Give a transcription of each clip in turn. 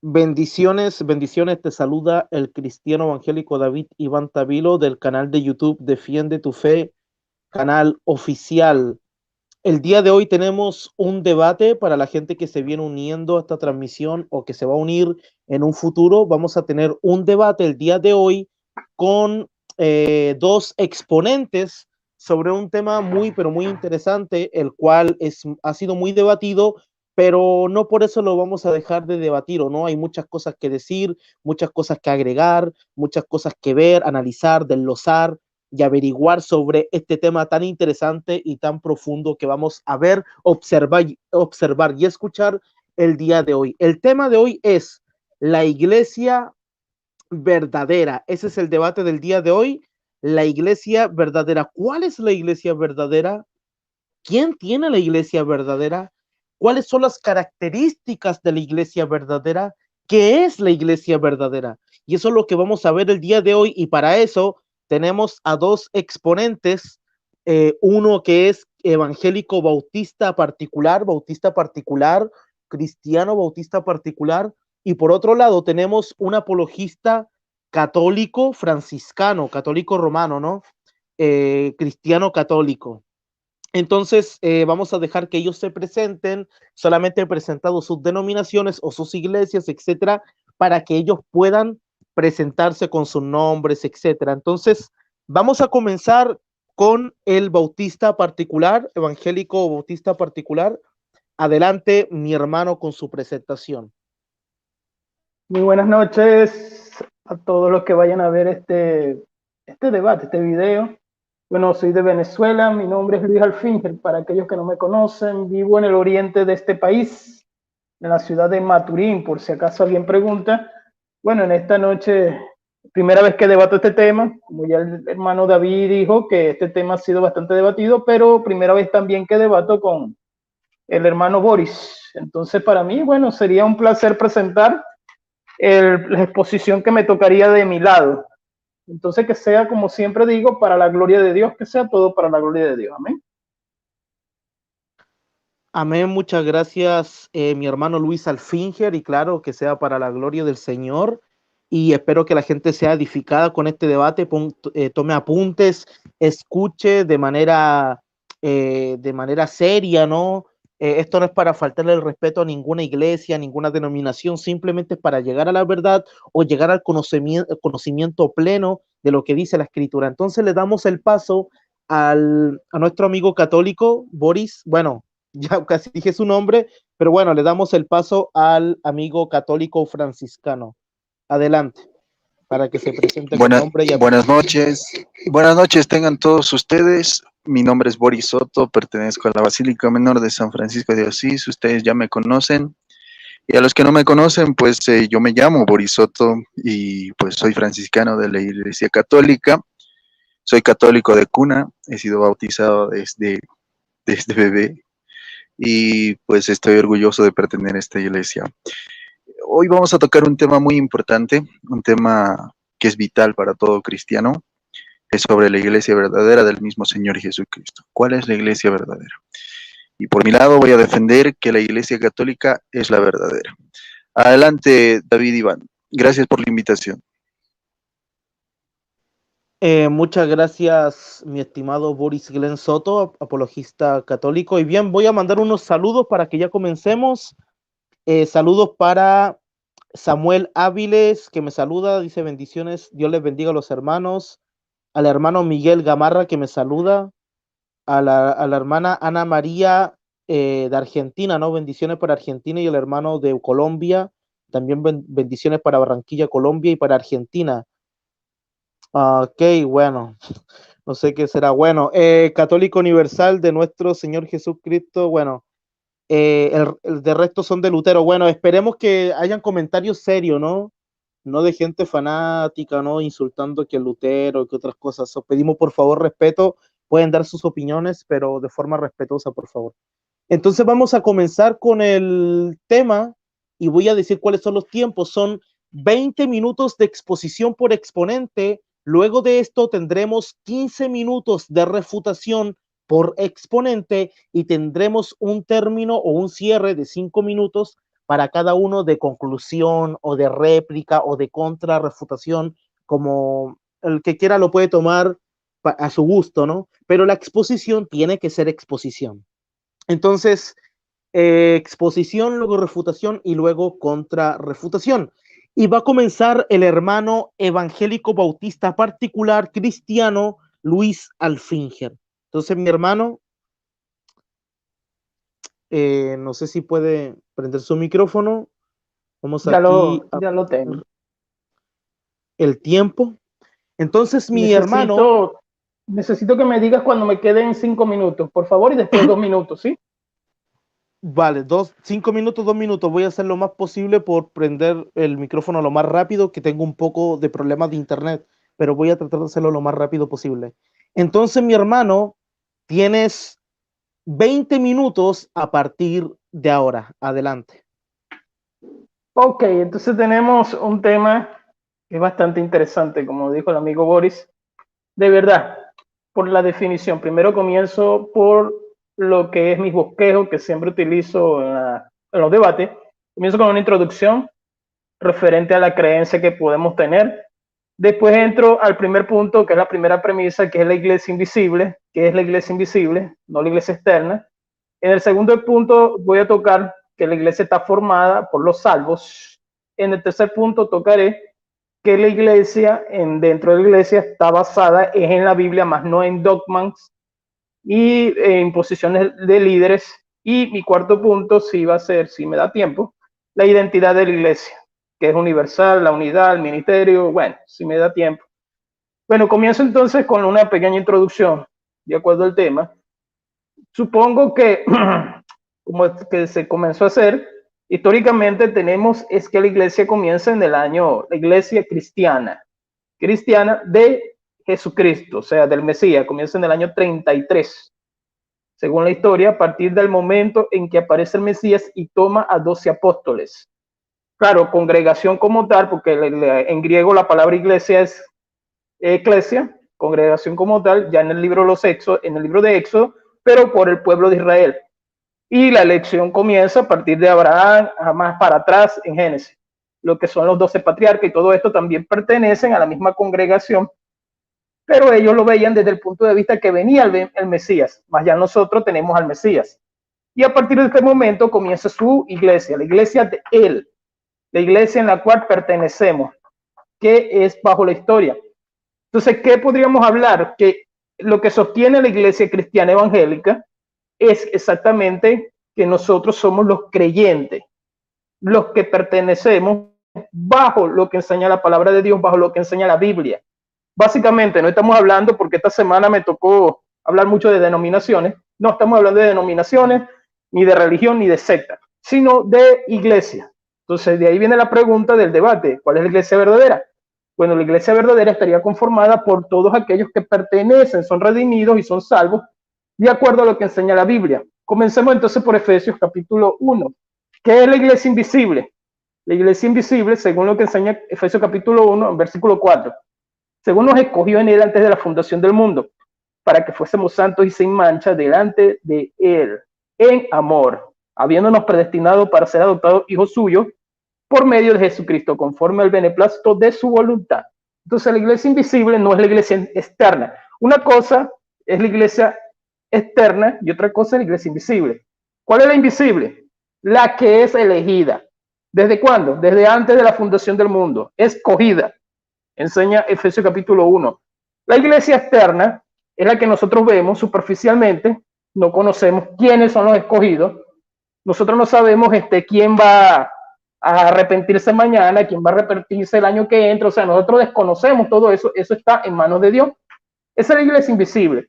Bendiciones, bendiciones, te saluda el cristiano evangélico David Iván Tavilo del canal de YouTube Defiende tu Fe, canal oficial. El día de hoy tenemos un debate para la gente que se viene uniendo a esta transmisión o que se va a unir en un futuro. Vamos a tener un debate el día de hoy con dos exponentes sobre un tema muy, pero muy interesante, el cual ha sido muy debatido, pero no por eso lo vamos a dejar de debatir, ¿o no? Hay muchas cosas que decir, muchas cosas que agregar, muchas cosas que ver, analizar, desglosar y averiguar sobre este tema tan interesante y tan profundo que vamos a ver, observar y escuchar el día de hoy. El tema de hoy es la iglesia verdadera. Ese es el debate del día de hoy. La iglesia verdadera. ¿Cuál es la iglesia verdadera? ¿Quién tiene la iglesia verdadera? ¿Cuáles son las características de la iglesia verdadera? ¿Qué es la iglesia verdadera? Y eso es lo que vamos a ver el día de hoy, y para eso tenemos a dos exponentes, uno que es evangélico bautista particular, cristiano bautista particular, y por otro lado tenemos un apologista católico franciscano, católico romano, ¿no? Cristiano católico. Entonces, vamos a dejar que ellos se presenten, solamente presentados sus denominaciones o sus iglesias, etcétera, para que ellos puedan presentarse con sus nombres, etcétera. Entonces, vamos a comenzar con el bautista particular, evangélico bautista particular. Adelante, mi hermano, con su presentación. Muy buenas noches a todos los que vayan a ver este debate, este video. Bueno, soy de Venezuela, mi nombre es Luis Alfinger. Para aquellos que no me conocen, vivo en el oriente de este país, en la ciudad de Maturín, por si acaso alguien pregunta. Bueno, en esta noche, primera vez que debato este tema, como ya el hermano David dijo que este tema ha sido bastante debatido, pero primera vez también que debato con el hermano Boris. Entonces, para mí, bueno, sería un placer presentar la exposición que me tocaría de mi lado. Entonces, que sea, como siempre digo, para la gloria de Dios, que sea todo para la gloria de Dios. Amén. Amén, muchas gracias, mi hermano Luis Alfinger, y claro, que sea para la gloria del Señor, y espero que la gente sea edificada con este debate, tome apuntes, escuche de manera seria, ¿no? Esto no es para faltarle el respeto a ninguna iglesia, a ninguna denominación, simplemente es para llegar a la verdad o llegar al conocimiento pleno de lo que dice la Escritura. Entonces le damos el paso a nuestro amigo católico, Boris. Bueno, ya casi dije su nombre, pero bueno, le damos el paso al amigo católico franciscano. Adelante, para que se presente con nombre y buenas noches tengan todos ustedes. Mi nombre es Boris Soto, pertenezco a la Basílica Menor de San Francisco de Asís. Ustedes ya me conocen. Y a los que no me conocen, pues yo me llamo Boris Soto y pues soy franciscano de la Iglesia Católica. Soy católico de cuna, he sido bautizado desde bebé y pues estoy orgulloso de pertenecer a esta iglesia. Hoy vamos a tocar un tema muy importante, un tema que es vital para todo cristiano, es sobre la iglesia verdadera del mismo Señor Jesucristo. ¿Cuál es la iglesia verdadera? Y por mi lado voy a defender que la iglesia católica es la verdadera. Adelante, David Iván. Gracias por la invitación. Muchas gracias, mi estimado Boris Glenn Soto, apologista católico. Y bien, voy a mandar unos saludos para que ya comencemos. Saludos para Samuel Áviles, que me saluda, dice bendiciones, Dios les bendiga a los hermanos. Al hermano Miguel Gamarra, que me saluda. A la hermana Ana María de Argentina, ¿no? Bendiciones para Argentina, y el hermano de Colombia. También bendiciones para Barranquilla, Colombia, y para Argentina. Ok, bueno, no sé qué será. Bueno, Católico Universal de nuestro Señor Jesucristo, bueno, el de resto son de Lutero. Bueno, esperemos que hayan comentarios serios, ¿no? No de gente fanática, ¿no? Insultando que Lutero, que otras cosas. Os pedimos por favor respeto, pueden dar sus opiniones, pero de forma respetuosa, por favor. Entonces vamos a comenzar con el tema y voy a decir cuáles son los tiempos. Son 20 minutos de exposición por exponente. Luego de esto tendremos 15 minutos de refutación por exponente y tendremos un término o un cierre de 5 minutos para cada uno de conclusión o de réplica o de contrarrefutación, como el que quiera lo puede tomar a su gusto, ¿no? Pero la exposición tiene que ser exposición. Entonces, exposición, luego refutación y luego contrarrefutación. Y va a comenzar el hermano evangélico bautista particular cristiano Luis Alfinger. Entonces, mi hermano, no sé si puede prender su micrófono. Vamos aquí Ya lo tengo. el tiempo. Entonces, mi hermano... Necesito que me digas cuando me queden 5 minutos, por favor, y después 2 minutos, ¿sí? Vale, 5 minutos, 2 minutos. Voy a hacer lo más posible por prender el micrófono lo más rápido, que tengo un poco de problemas de internet, pero voy a tratar de hacerlo lo más rápido posible. Entonces, mi hermano, tienes 20 minutos a partir de ahora. Adelante. Ok, entonces tenemos un tema que es bastante interesante, como dijo el amigo Boris. De verdad, por la definición. Primero comienzo por lo que es mis bosquejos que siempre utilizo en los debates. Comienzo con una introducción referente a la creencia que podemos tener. Después entro al primer punto, que es la primera premisa, que es la iglesia invisible, que es la iglesia invisible, no la iglesia externa. En el segundo punto voy a tocar que la iglesia está formada por los salvos. En el tercer punto tocaré que la iglesia, dentro de la iglesia, está basada en la Biblia, más no en dogmas y en posiciones de líderes. Y mi cuarto punto, si va a ser, si me da tiempo, la identidad de la iglesia, que es universal, la unidad, el ministerio, bueno, si me da tiempo. Bueno, comienzo entonces con una pequeña introducción, de acuerdo al tema. Supongo que, como es que se comenzó a hacer, históricamente tenemos es que la iglesia comienza en el año, la iglesia cristiana de Jesucristo, o sea, del Mesías, comienza en el año 33, según la historia, a partir del momento en que aparece el Mesías y toma a 12 apóstoles. Claro, congregación como tal, porque en griego la palabra iglesia es eclesia, congregación como tal, ya en el libro de Éxodo, pero por el pueblo de Israel. Y la elección comienza a partir de Abraham, más para atrás en Génesis. Lo que son los 12 patriarcas y todo esto también pertenecen a la misma congregación, pero ellos lo veían desde el punto de vista que venía el Mesías, más ya nosotros tenemos al Mesías. Y a partir de este momento comienza su iglesia, la iglesia de él, la iglesia en la cual pertenecemos, que es bajo la historia. Entonces, ¿qué podríamos hablar? Que lo que sostiene la iglesia cristiana evangélica es exactamente que nosotros somos los creyentes, los que pertenecemos bajo lo que enseña la palabra de Dios, bajo lo que enseña la Biblia. Básicamente, no estamos hablando, porque esta semana me tocó hablar mucho de denominaciones, no estamos hablando de denominaciones, ni de religión, ni de secta, sino de iglesia. Entonces, de ahí viene la pregunta del debate, ¿cuál es la iglesia verdadera? Bueno, la iglesia verdadera estaría conformada por todos aquellos que pertenecen, son redimidos y son salvos, de acuerdo a lo que enseña la Biblia. Comencemos entonces por Efesios capítulo 1. ¿Qué es la iglesia invisible? La iglesia invisible, según lo que enseña Efesios capítulo 1, en versículo 4. Según nos escogió en él antes de la fundación del mundo, para que fuésemos santos y sin mancha delante de él, en amor, habiéndonos predestinado para ser adoptados hijos suyos por medio de Jesucristo, conforme al beneplácito de su voluntad. Entonces, la iglesia invisible no es la iglesia externa. Una cosa es la iglesia externa y otra cosa es la iglesia invisible. ¿Cuál es la invisible? La que es elegida. ¿Desde cuándo? Desde antes de la fundación del mundo. Escogida. Enseña Efesios capítulo 1. La iglesia externa es la que nosotros vemos superficialmente, no conocemos quiénes son los escogidos, nosotros no sabemos quién va a arrepentirse mañana, quién va a arrepentirse el año que entra, o sea, nosotros desconocemos todo eso, eso está en manos de Dios. Esa es la iglesia invisible.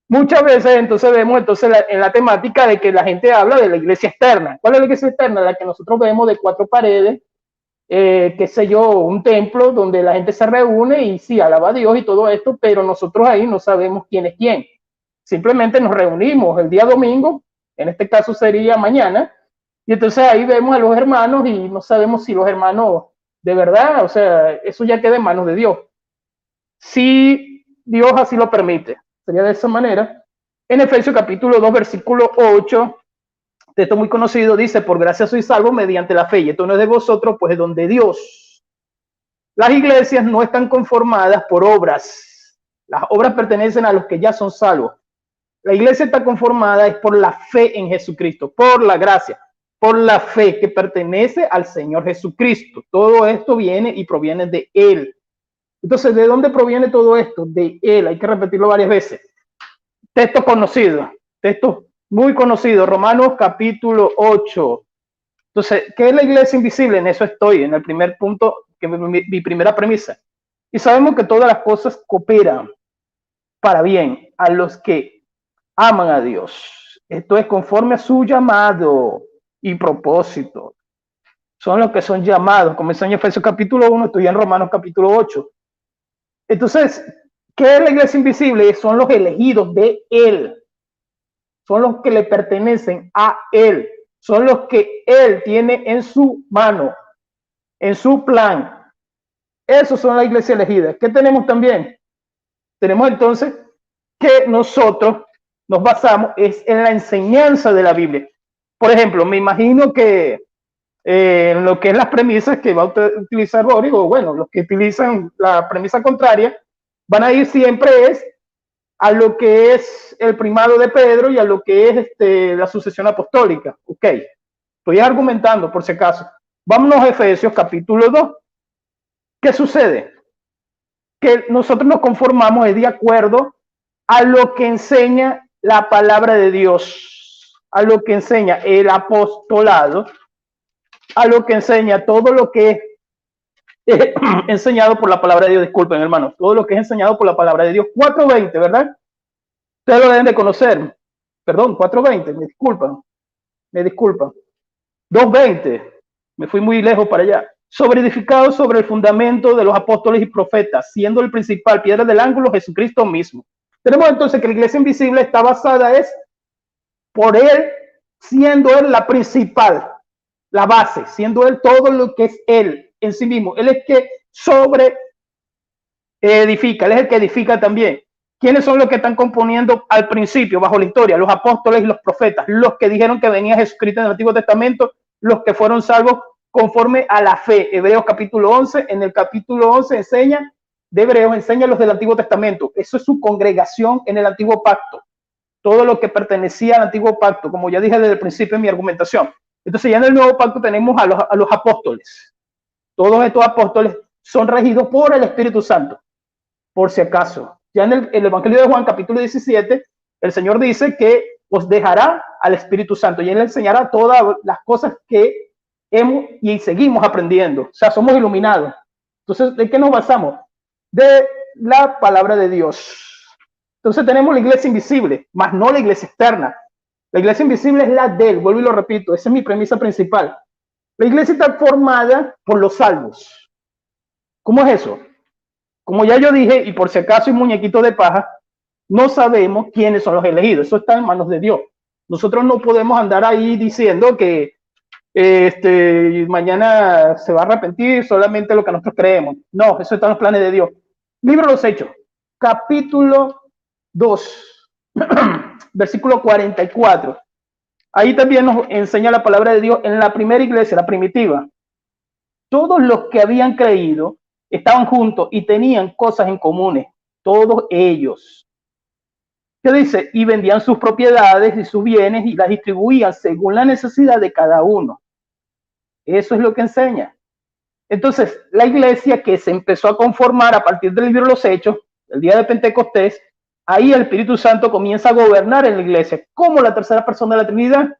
Muchas veces entonces vemos en la temática de que la gente habla de la iglesia externa. ¿Cuál es la iglesia externa? La que nosotros vemos de 4 paredes, qué sé yo, un templo donde la gente se reúne y sí, alaba a Dios y todo esto, pero nosotros ahí no sabemos quién es quién. Simplemente nos reunimos el día domingo, en este caso sería mañana, y entonces ahí vemos a los hermanos y no sabemos si los hermanos de verdad, o sea, eso ya queda en manos de Dios. Si Dios así lo permite, sería de esa manera. En Efesios capítulo 2, versículo 8, texto muy conocido, dice, por gracia sois salvos mediante la fe, y esto no es de vosotros, pues es don de Dios. Las iglesias no están conformadas por obras. Las obras pertenecen a los que ya son salvos. La iglesia está conformada es por la fe en Jesucristo, por la gracia, por la fe que pertenece al Señor Jesucristo. Todo esto viene y proviene de Él. Entonces, ¿de dónde proviene todo esto? De Él. Hay que repetirlo varias veces. Texto conocido, texto muy conocido, Romanos capítulo 8. Entonces, ¿qué es la iglesia invisible? En eso estoy, en el primer punto, que es mi primera premisa. Y sabemos que todas las cosas cooperan para bien a los que aman a Dios. Esto es conforme a su llamado y propósito. Son los que son llamados. Comenzó en Efesios capítulo 1, estoy en Romanos capítulo 8. Entonces, ¿qué es la iglesia invisible? Son los elegidos de Él. Son los que le pertenecen a Él. Son los que Él tiene en su mano, en su plan. Esos son la iglesia elegida. ¿Qué tenemos también? Tenemos entonces que nosotros nos basamos es en la enseñanza de la Biblia. Por ejemplo, me imagino que en lo que es las premisas que va a utilizar Boris, o bueno, los que utilizan la premisa contraria, van a ir siempre es a lo que es el primado de Pedro y a lo que es la sucesión apostólica. Ok, estoy argumentando por si acaso. Vámonos a Efesios capítulo 2. ¿Qué sucede? Que nosotros nos conformamos de acuerdo a lo que enseña la palabra de Dios, a lo que enseña el apostolado, a lo que enseña todo lo que es enseñado por la palabra de Dios. Disculpen, hermanos, todo lo que es enseñado por la palabra de Dios. 4:20, ¿verdad? Ustedes lo deben de conocer. Perdón, 4:20, me disculpan. 2:20, me fui muy lejos para allá. Edificado sobre el fundamento de los apóstoles y profetas, siendo el principal piedra del ángulo Jesucristo mismo. Tenemos entonces que la iglesia invisible está basada es por Él, siendo Él la principal, la base, siendo Él todo lo que es Él en sí mismo. Él es que edifica, Él es el que edifica también. ¿Quiénes son los que están componiendo al principio, bajo la historia? Los apóstoles y los profetas, los que dijeron que venía Jesucristo en el Antiguo Testamento, los que fueron salvos conforme a la fe. Hebreos capítulo 11, en el capítulo 11 enseña de Hebreos, enseña los del Antiguo Testamento. Eso es su congregación en el Antiguo Pacto. Todo lo que pertenecía al Antiguo Pacto, como ya dije desde el principio en mi argumentación. Entonces ya en el Nuevo Pacto tenemos a los apóstoles. Todos estos apóstoles son regidos por el Espíritu Santo, por si acaso. Ya en el Evangelio de Juan, capítulo 17, el Señor dice que os dejará al Espíritu Santo y Él enseñará todas las cosas que hemos y seguimos aprendiendo. O sea, somos iluminados. Entonces, ¿de qué nos basamos? De la palabra de Dios. Entonces tenemos la iglesia invisible, más no la iglesia externa. La iglesia invisible es la de Él, vuelvo y lo repito, esa es mi premisa principal. La iglesia está formada por los salvos. ¿Cómo es eso? Como ya yo dije, y por si acaso hay muñequito de paja, no sabemos quiénes son los elegidos. Eso está en manos de Dios. Nosotros no podemos andar ahí diciendo que mañana se va a arrepentir solamente lo que nosotros creemos. No, eso está en los planes de Dios. Libro de los Hechos, capítulo 2, versículo 44. Ahí también nos enseña la palabra de Dios en la primera iglesia, la primitiva. Todos los que habían creído estaban juntos y tenían cosas en comunes, todos ellos. ¿Qué dice? Y vendían sus propiedades y sus bienes y las distribuían según la necesidad de cada uno. Eso es lo que enseña. Entonces, la iglesia que se empezó a conformar a partir del libro de los Hechos, el día de Pentecostés, ahí el Espíritu Santo comienza a gobernar en la iglesia, como la tercera persona de la Trinidad.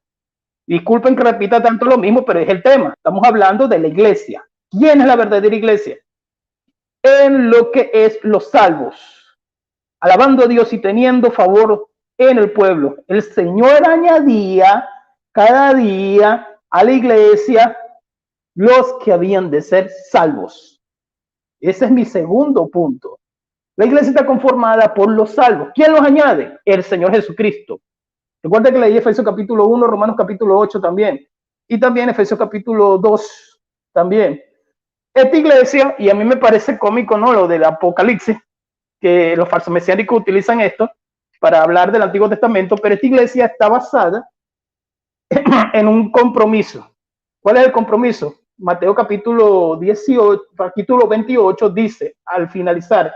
Disculpen que repita tanto lo mismo, pero es el tema. Estamos hablando de la iglesia. ¿Quién es la verdadera iglesia? En lo que es los salvos, alabando a Dios y teniendo favor en el pueblo. El Señor añadía cada día a la iglesia los que habían de ser salvos. Ese es mi segundo punto. La iglesia está conformada por los salvos. ¿Quién los añade? El Señor Jesucristo. Recuerda que leí Efesios capítulo 1, Romanos capítulo 8 también. Y también Efesios capítulo 2 también. Esta iglesia, y a mí me parece cómico, ¿no? Lo del Apocalipsis, que los falsos mesiánicos utilizan esto. para hablar del Antiguo Testamento, pero esta iglesia está basada en un compromiso. ¿Cuál es el compromiso? Mateo capítulo 18, capítulo 28 dice, al finalizar,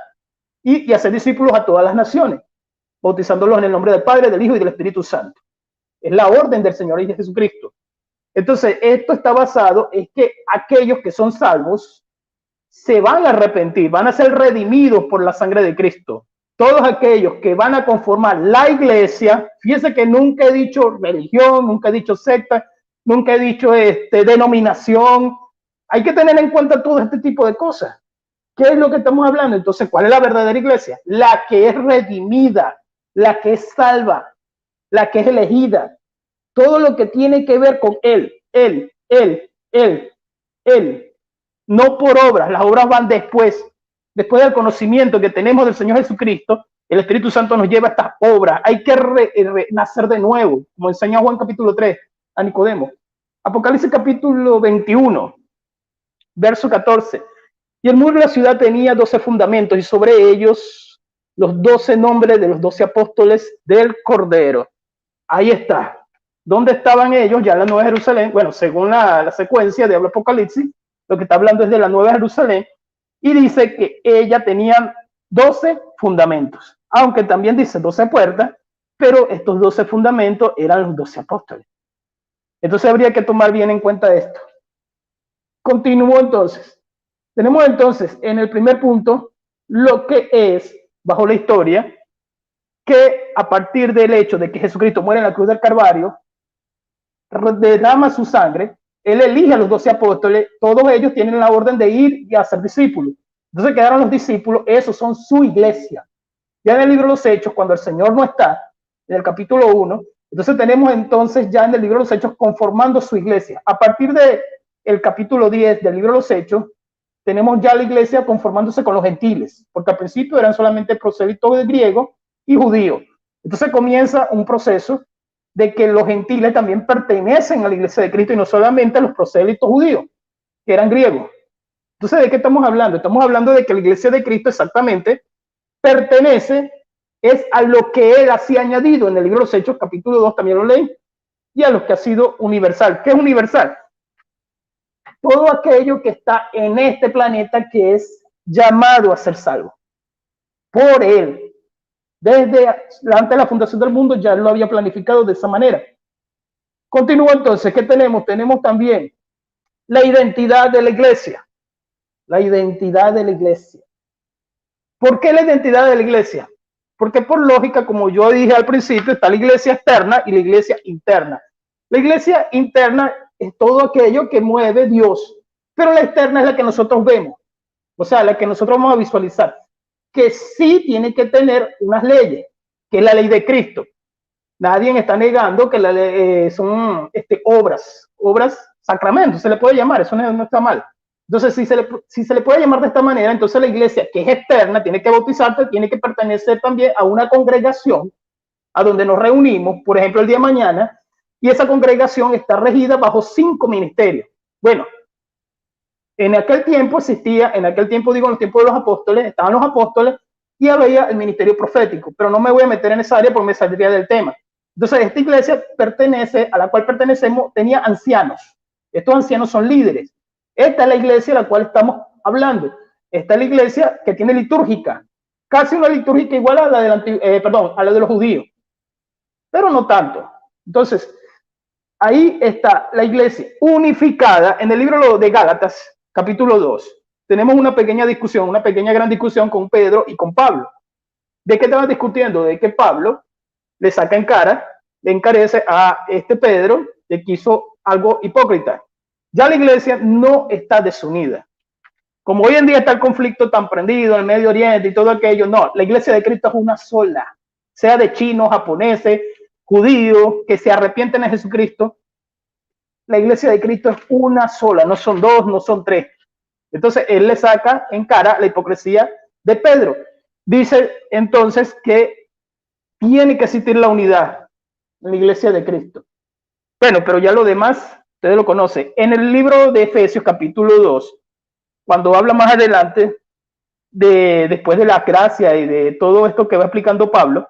y hacer discípulos a todas las naciones, bautizándolos en el nombre del Padre, del Hijo y del Espíritu Santo. Es la orden del Señor y de Jesucristo. Entonces, esto está basado en que aquellos que son salvos se van a arrepentir, van a ser redimidos por la sangre de Cristo. Todos aquellos que van a conformar la iglesia, fíjense que nunca he dicho religión, nunca he dicho secta, nunca he dicho denominación. Hay que tener en cuenta todo este tipo de cosas. ¿Qué es lo que estamos hablando? Entonces, ¿cuál es la verdadera iglesia? La que es redimida, la que es salva, la que es elegida. Todo lo que tiene que ver con él. No por obras, las obras van después del conocimiento que tenemos del Señor Jesucristo. El Espíritu Santo nos lleva a estas obras. Hay que nacer de nuevo, como enseña Juan capítulo 3 a Nicodemo. Apocalipsis capítulo 21, verso 14. Y el muro de la ciudad tenía 12 fundamentos y sobre ellos los 12 nombres de los 12 apóstoles del Cordero. Ahí está. ¿Dónde estaban ellos? Ya en la Nueva Jerusalén. Bueno, según la secuencia de Apocalipsis, lo que está hablando es de la Nueva Jerusalén. Y dice que ella tenía 12 fundamentos. Aunque también dice 12 puertas, pero estos 12 fundamentos eran los 12 apóstoles. Entonces habría que tomar bien en cuenta esto. Continúo entonces. Tenemos entonces en el primer punto lo que es, bajo la historia, que a partir del hecho de que Jesucristo muere en la cruz del Calvario, derrama su sangre, él elige a los 12 apóstoles, todos ellos tienen la orden de ir y hacer discípulos. Entonces quedaron los discípulos, esos son su iglesia. Ya en el libro de los Hechos, cuando el Señor no está, en el capítulo 1, entonces tenemos entonces ya en el libro de los Hechos conformando su iglesia. A partir del capítulo 10 del libro de los Hechos, tenemos ya la iglesia conformándose con los gentiles, porque al principio eran solamente prosélitos de griego y judío. Entonces comienza un proceso de que los gentiles también pertenecen a la iglesia de Cristo y no solamente a los prosélitos judíos, que eran griegos. Entonces, ¿de qué estamos hablando? Estamos hablando de que la iglesia de Cristo exactamente pertenece es a lo que él hacía añadido en el libro de los Hechos, capítulo 2, también lo leí, y a lo que ha sido universal. ¿Qué es universal? Todo aquello que está en este planeta que es llamado a ser salvo por él. Desde antes de la fundación del mundo ya lo había planificado de esa manera. Continúo entonces, ¿qué tenemos? Tenemos también la identidad de la iglesia. La identidad de la iglesia. ¿Por qué la identidad de la iglesia? Porque por lógica, como yo dije al principio, está la iglesia externa y la iglesia interna. La iglesia interna es todo aquello que mueve Dios, pero la externa es la que nosotros vemos, o sea, la que nosotros vamos a visualizar, que sí tiene que tener unas leyes, que es la ley de Cristo. Nadie está negando que la ley, son obras, sacramentos, se le puede llamar, eso no está mal. Entonces, si se le puede llamar de esta manera, entonces la iglesia que es externa tiene que bautizarse, tiene que pertenecer también a una congregación a donde nos reunimos, por ejemplo, el día de mañana, y esa congregación está regida bajo 5 ministerios. Bueno, en aquel tiempo existía, en los tiempos de los apóstoles, estaban los apóstoles y había el ministerio profético, pero no me voy a meter en esa área porque me saldría del tema. Entonces, esta iglesia a la cual pertenecemos, tenía ancianos. Estos ancianos son líderes. Esta es la iglesia a la cual estamos hablando. Esta es la iglesia que tiene litúrgica, casi una litúrgica igual a la a la de los judíos, pero no tanto. Entonces, ahí está la iglesia unificada. En el libro de Gálatas, capítulo 2, tenemos una pequeña gran discusión con Pedro y con Pablo. ¿De qué estaban discutiendo? De que Pablo le saca en cara, le encarece a Pedro de que hizo algo hipócrita. Ya la iglesia no está desunida. Como hoy en día está el conflicto tan prendido en el Medio Oriente y todo aquello, no, la iglesia de Cristo es una sola, sea de chinos, japoneses, judíos, que se arrepienten de Jesucristo. La iglesia de Cristo es una sola, no son 2, no son 3. Entonces, él le saca en cara la hipocresía de Pedro. Dice entonces que tiene que existir la unidad en la iglesia de Cristo. Bueno, pero ya lo demás, ustedes lo conocen. En el libro de Efesios, capítulo 2, cuando habla más adelante, después de la gracia y de todo esto que va explicando Pablo,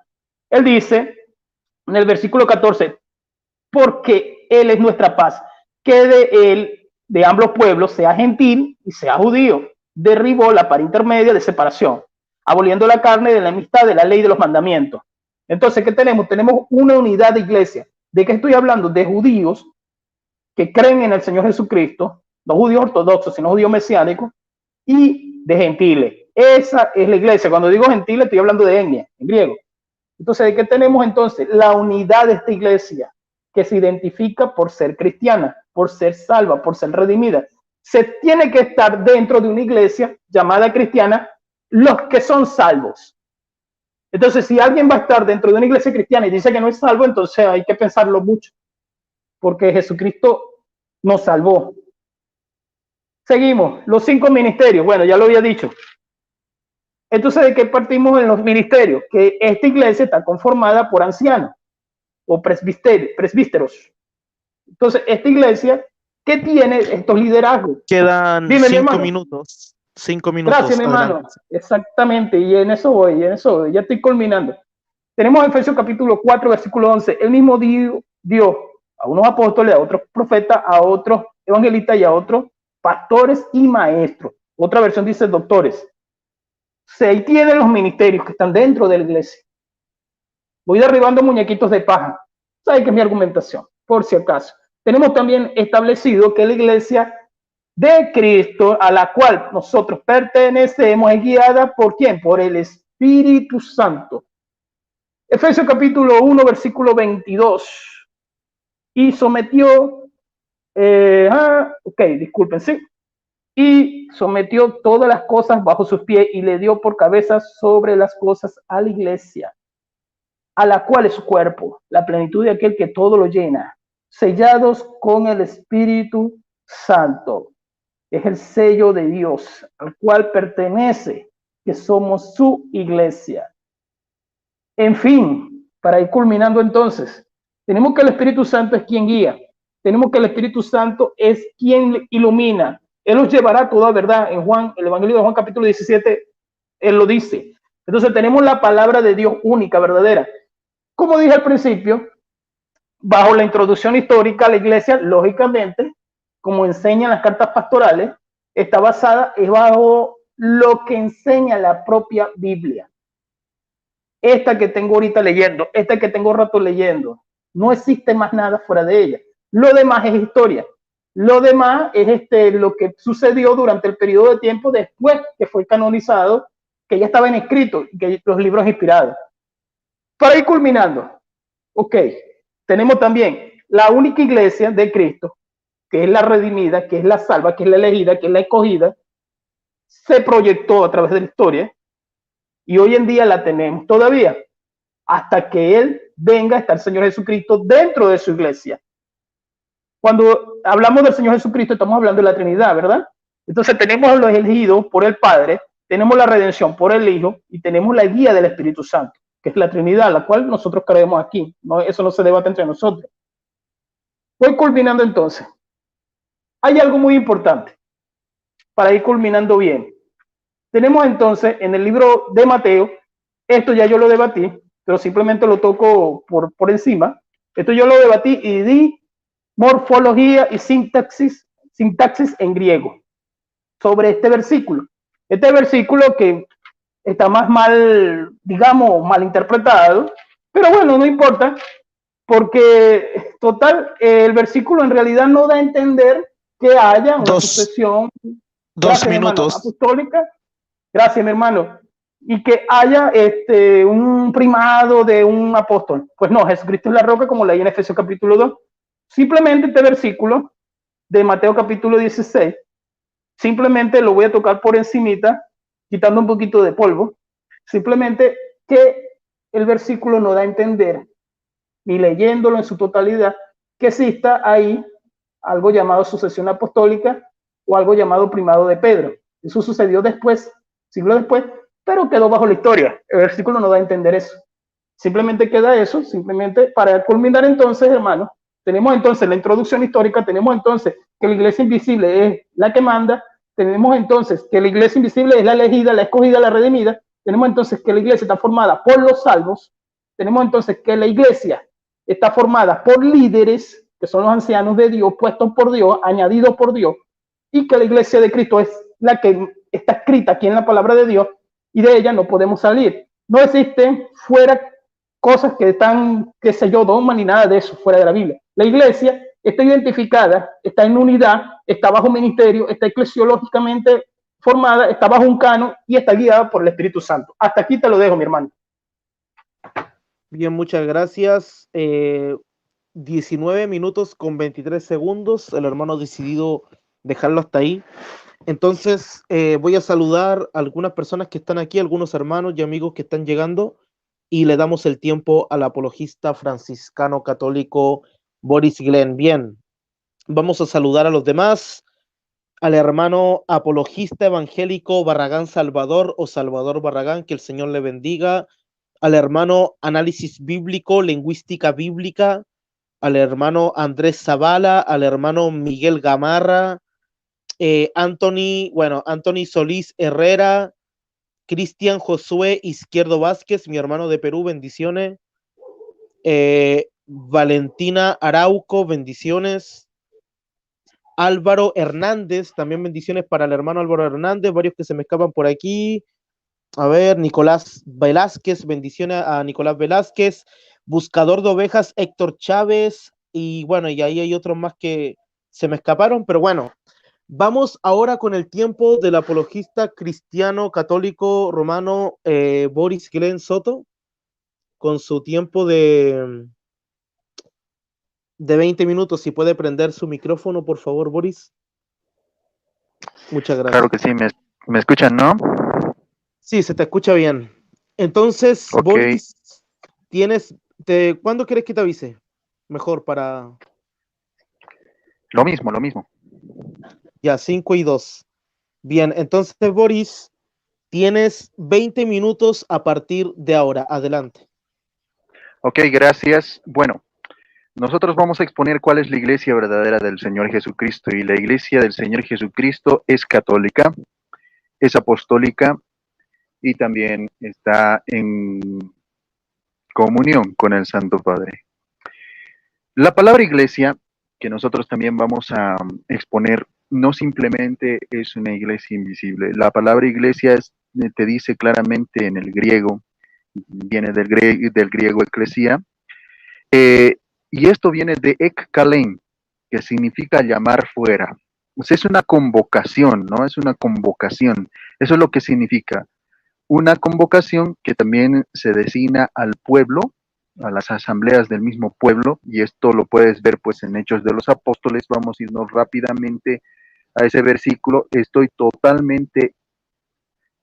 Él dice en el versículo 14, porque Él es nuestra paz, que de Él, de ambos pueblos, sea gentil y sea judío, derribó la pared intermedia de separación, aboliendo la carne de la amistad de la ley de los mandamientos. Entonces, ¿qué tenemos? Tenemos una unidad de iglesia. ¿De qué estoy hablando? De judíos que creen en el Señor Jesucristo, no judíos ortodoxos, sino judíos mesiánicos, y de gentiles. Esa es la iglesia. Cuando digo gentiles, estoy hablando de etnia, en griego. Entonces, ¿de qué tenemos entonces? La unidad de esta iglesia, que se identifica por ser cristiana, por ser salva, por ser redimida. Se tiene que estar dentro de una iglesia llamada cristiana los que son salvos. Entonces, si alguien va a estar dentro de una iglesia cristiana y dice que no es salvo, entonces hay que pensarlo mucho, porque Jesucristo nos salvó. Seguimos, los 5 ministerios. Bueno, ya lo había dicho. Entonces, ¿de qué partimos en los ministerios? Que esta iglesia está conformada por ancianos o presbíteros. Entonces, esta iglesia, ¿qué tiene estos liderazgos? Quedan 5 minutos. 5 minutos. Gracias, mi hermano. Exactamente, y en eso voy, ya estoy culminando. Tenemos en Efesios capítulo 4, versículo 11, el mismo dio a unos apóstoles, a otros profetas, a otros evangelistas y a otros pastores y maestros. Otra versión dice doctores. Ahí tienen los ministerios que están dentro de la iglesia. Voy derribando muñequitos de paja. ¿Sabe qué es mi argumentación? Por si acaso. Tenemos también establecido que la iglesia de Cristo, a la cual nosotros pertenecemos, es guiada ¿por quién? Por el Espíritu Santo. Efesios capítulo 1, versículo 22. Y sometió, disculpen, sí. Y sometió todas las cosas bajo sus pies y le dio por cabeza sobre las cosas a la iglesia, a la cual es su cuerpo, la plenitud de aquel que todo lo llena, sellados con el Espíritu Santo. Es el sello de Dios, al cual pertenece, que somos su iglesia. En fin, para ir culminando entonces, tenemos que el Espíritu Santo es quien guía, tenemos que el Espíritu Santo es quien ilumina. Él los llevará a toda verdad. En Juan, el Evangelio de Juan capítulo 17, él lo dice. Entonces tenemos la palabra de Dios única, verdadera. Como dije al principio, bajo la introducción histórica, la iglesia, lógicamente, como enseñan las cartas pastorales, está basada bajo lo que enseña la propia Biblia. Esta que tengo ahorita leyendo, esta que tengo rato leyendo, no existe más nada fuera de ella. Lo demás es historia. Lo demás es lo que sucedió durante el periodo de tiempo después que fue canonizado, que ya estaban escritos, que los libros inspirados. Para ir culminando, tenemos también la única iglesia de Cristo, que es la redimida, que es la salva, que es la elegida, que es la escogida, se proyectó a través de la historia y hoy en día la tenemos todavía, hasta que Él venga, está el Señor Jesucristo dentro de su iglesia. Cuando hablamos del Señor Jesucristo, estamos hablando de la Trinidad, ¿verdad? Entonces tenemos los elegidos por el Padre, tenemos la redención por el Hijo y tenemos la guía del Espíritu Santo, que es la Trinidad, la cual nosotros creemos aquí. No, eso no se debate entre nosotros. Voy culminando entonces. Hay algo muy importante para ir culminando bien. Tenemos entonces en el libro de Mateo, esto ya yo lo debatí, pero simplemente lo toco por encima. Esto yo lo debatí y di morfología y sintaxis en griego sobre este versículo. Este versículo que está más mal, digamos, mal interpretado, pero bueno, no importa, porque total, el versículo en realidad no da a entender que haya una sucesión. 2 minutos. Apostólica. Gracias, mi hermano. Y que haya un primado de un apóstol. Pues no, Jesucristo es la roca, como leí en Efesios capítulo 2. Simplemente este versículo de Mateo capítulo 16, simplemente lo voy a tocar por encimita, quitando un poquito de polvo. Simplemente que el versículo no da a entender, ni leyéndolo en su totalidad, que exista ahí algo llamado sucesión apostólica o algo llamado primado de Pedro. Eso sucedió después, siglos después, pero quedó bajo la historia. El versículo no da a entender eso. Simplemente queda eso, simplemente para culminar entonces, hermanos, tenemos entonces la introducción histórica, tenemos entonces que la iglesia invisible es la que manda, tenemos entonces que la iglesia invisible es la elegida, la escogida, la redimida, tenemos entonces que la iglesia está formada por los salvos, Tenemos entonces que la iglesia está formada por líderes, que son los ancianos de Dios, puestos por Dios, añadidos por Dios, y que la iglesia de Cristo es la que está escrita aquí en la palabra de Dios, y de ella no podemos salir. No existen fuera cosas que están, qué sé yo, dogma ni nada de eso fuera de la Biblia. La iglesia está identificada, está en unidad, está bajo ministerio, está eclesiológicamente formada, está bajo un canon y está guiada por el Espíritu Santo. Hasta aquí te lo dejo, mi hermano. Bien, muchas gracias. 19 minutos con 23 segundos. El hermano ha decidido dejarlo hasta ahí. Entonces, voy a saludar a algunas personas que están aquí, algunos hermanos y amigos que están llegando, y le damos el tiempo al apologista franciscano católico Boris Glenn. Bien, vamos a saludar a los demás. Al hermano apologista evangélico Barragán Salvador o Salvador Barragán, que el Señor le bendiga. Al hermano análisis bíblico, lingüística bíblica, al hermano Andrés Zavala, al hermano Miguel Gamarra, Anthony Solís Herrera, Cristian Josué Izquierdo Vázquez, mi hermano de Perú, bendiciones. Valentina Arauco, bendiciones. Álvaro Hernández, también bendiciones para el hermano Álvaro Hernández, varios que se me escapan por aquí. A ver, Nicolás Velázquez, bendiciones a Nicolás Velázquez. Buscador de ovejas, Héctor Chávez, y bueno, y ahí hay otros más que se me escaparon, pero bueno, vamos ahora con el tiempo del apologista cristiano católico romano Boris Glenn Soto, con su tiempo de 20 minutos. Si puede prender su micrófono, por favor, Boris. Muchas gracias. Claro que sí, me escuchan, ¿no? Sí, se te escucha bien. Entonces, Ok. Boris, ¿cuándo quieres que te avise? Mejor para... Lo mismo. Ya, 5 y 2. Bien, entonces, Boris, tienes 20 minutos a partir de ahora. Adelante. Ok, gracias. Bueno, nosotros vamos a exponer cuál es la iglesia verdadera del Señor Jesucristo. Y la iglesia del Señor Jesucristo es católica, es apostólica y también está en comunión con el Santo Padre. La palabra iglesia, que nosotros también vamos a exponer, no simplemente es una iglesia invisible. La palabra iglesia te dice claramente en el griego, viene del griego eclesia, y esto viene de ekkalein, que significa llamar fuera. O sea, es una convocación, ¿no? Es una convocación. Eso es lo que significa. Una convocación que también se designa al pueblo, a las asambleas del mismo pueblo, y esto lo puedes ver pues en Hechos de los Apóstoles. Vamos a irnos rápidamente a ese versículo. Estoy totalmente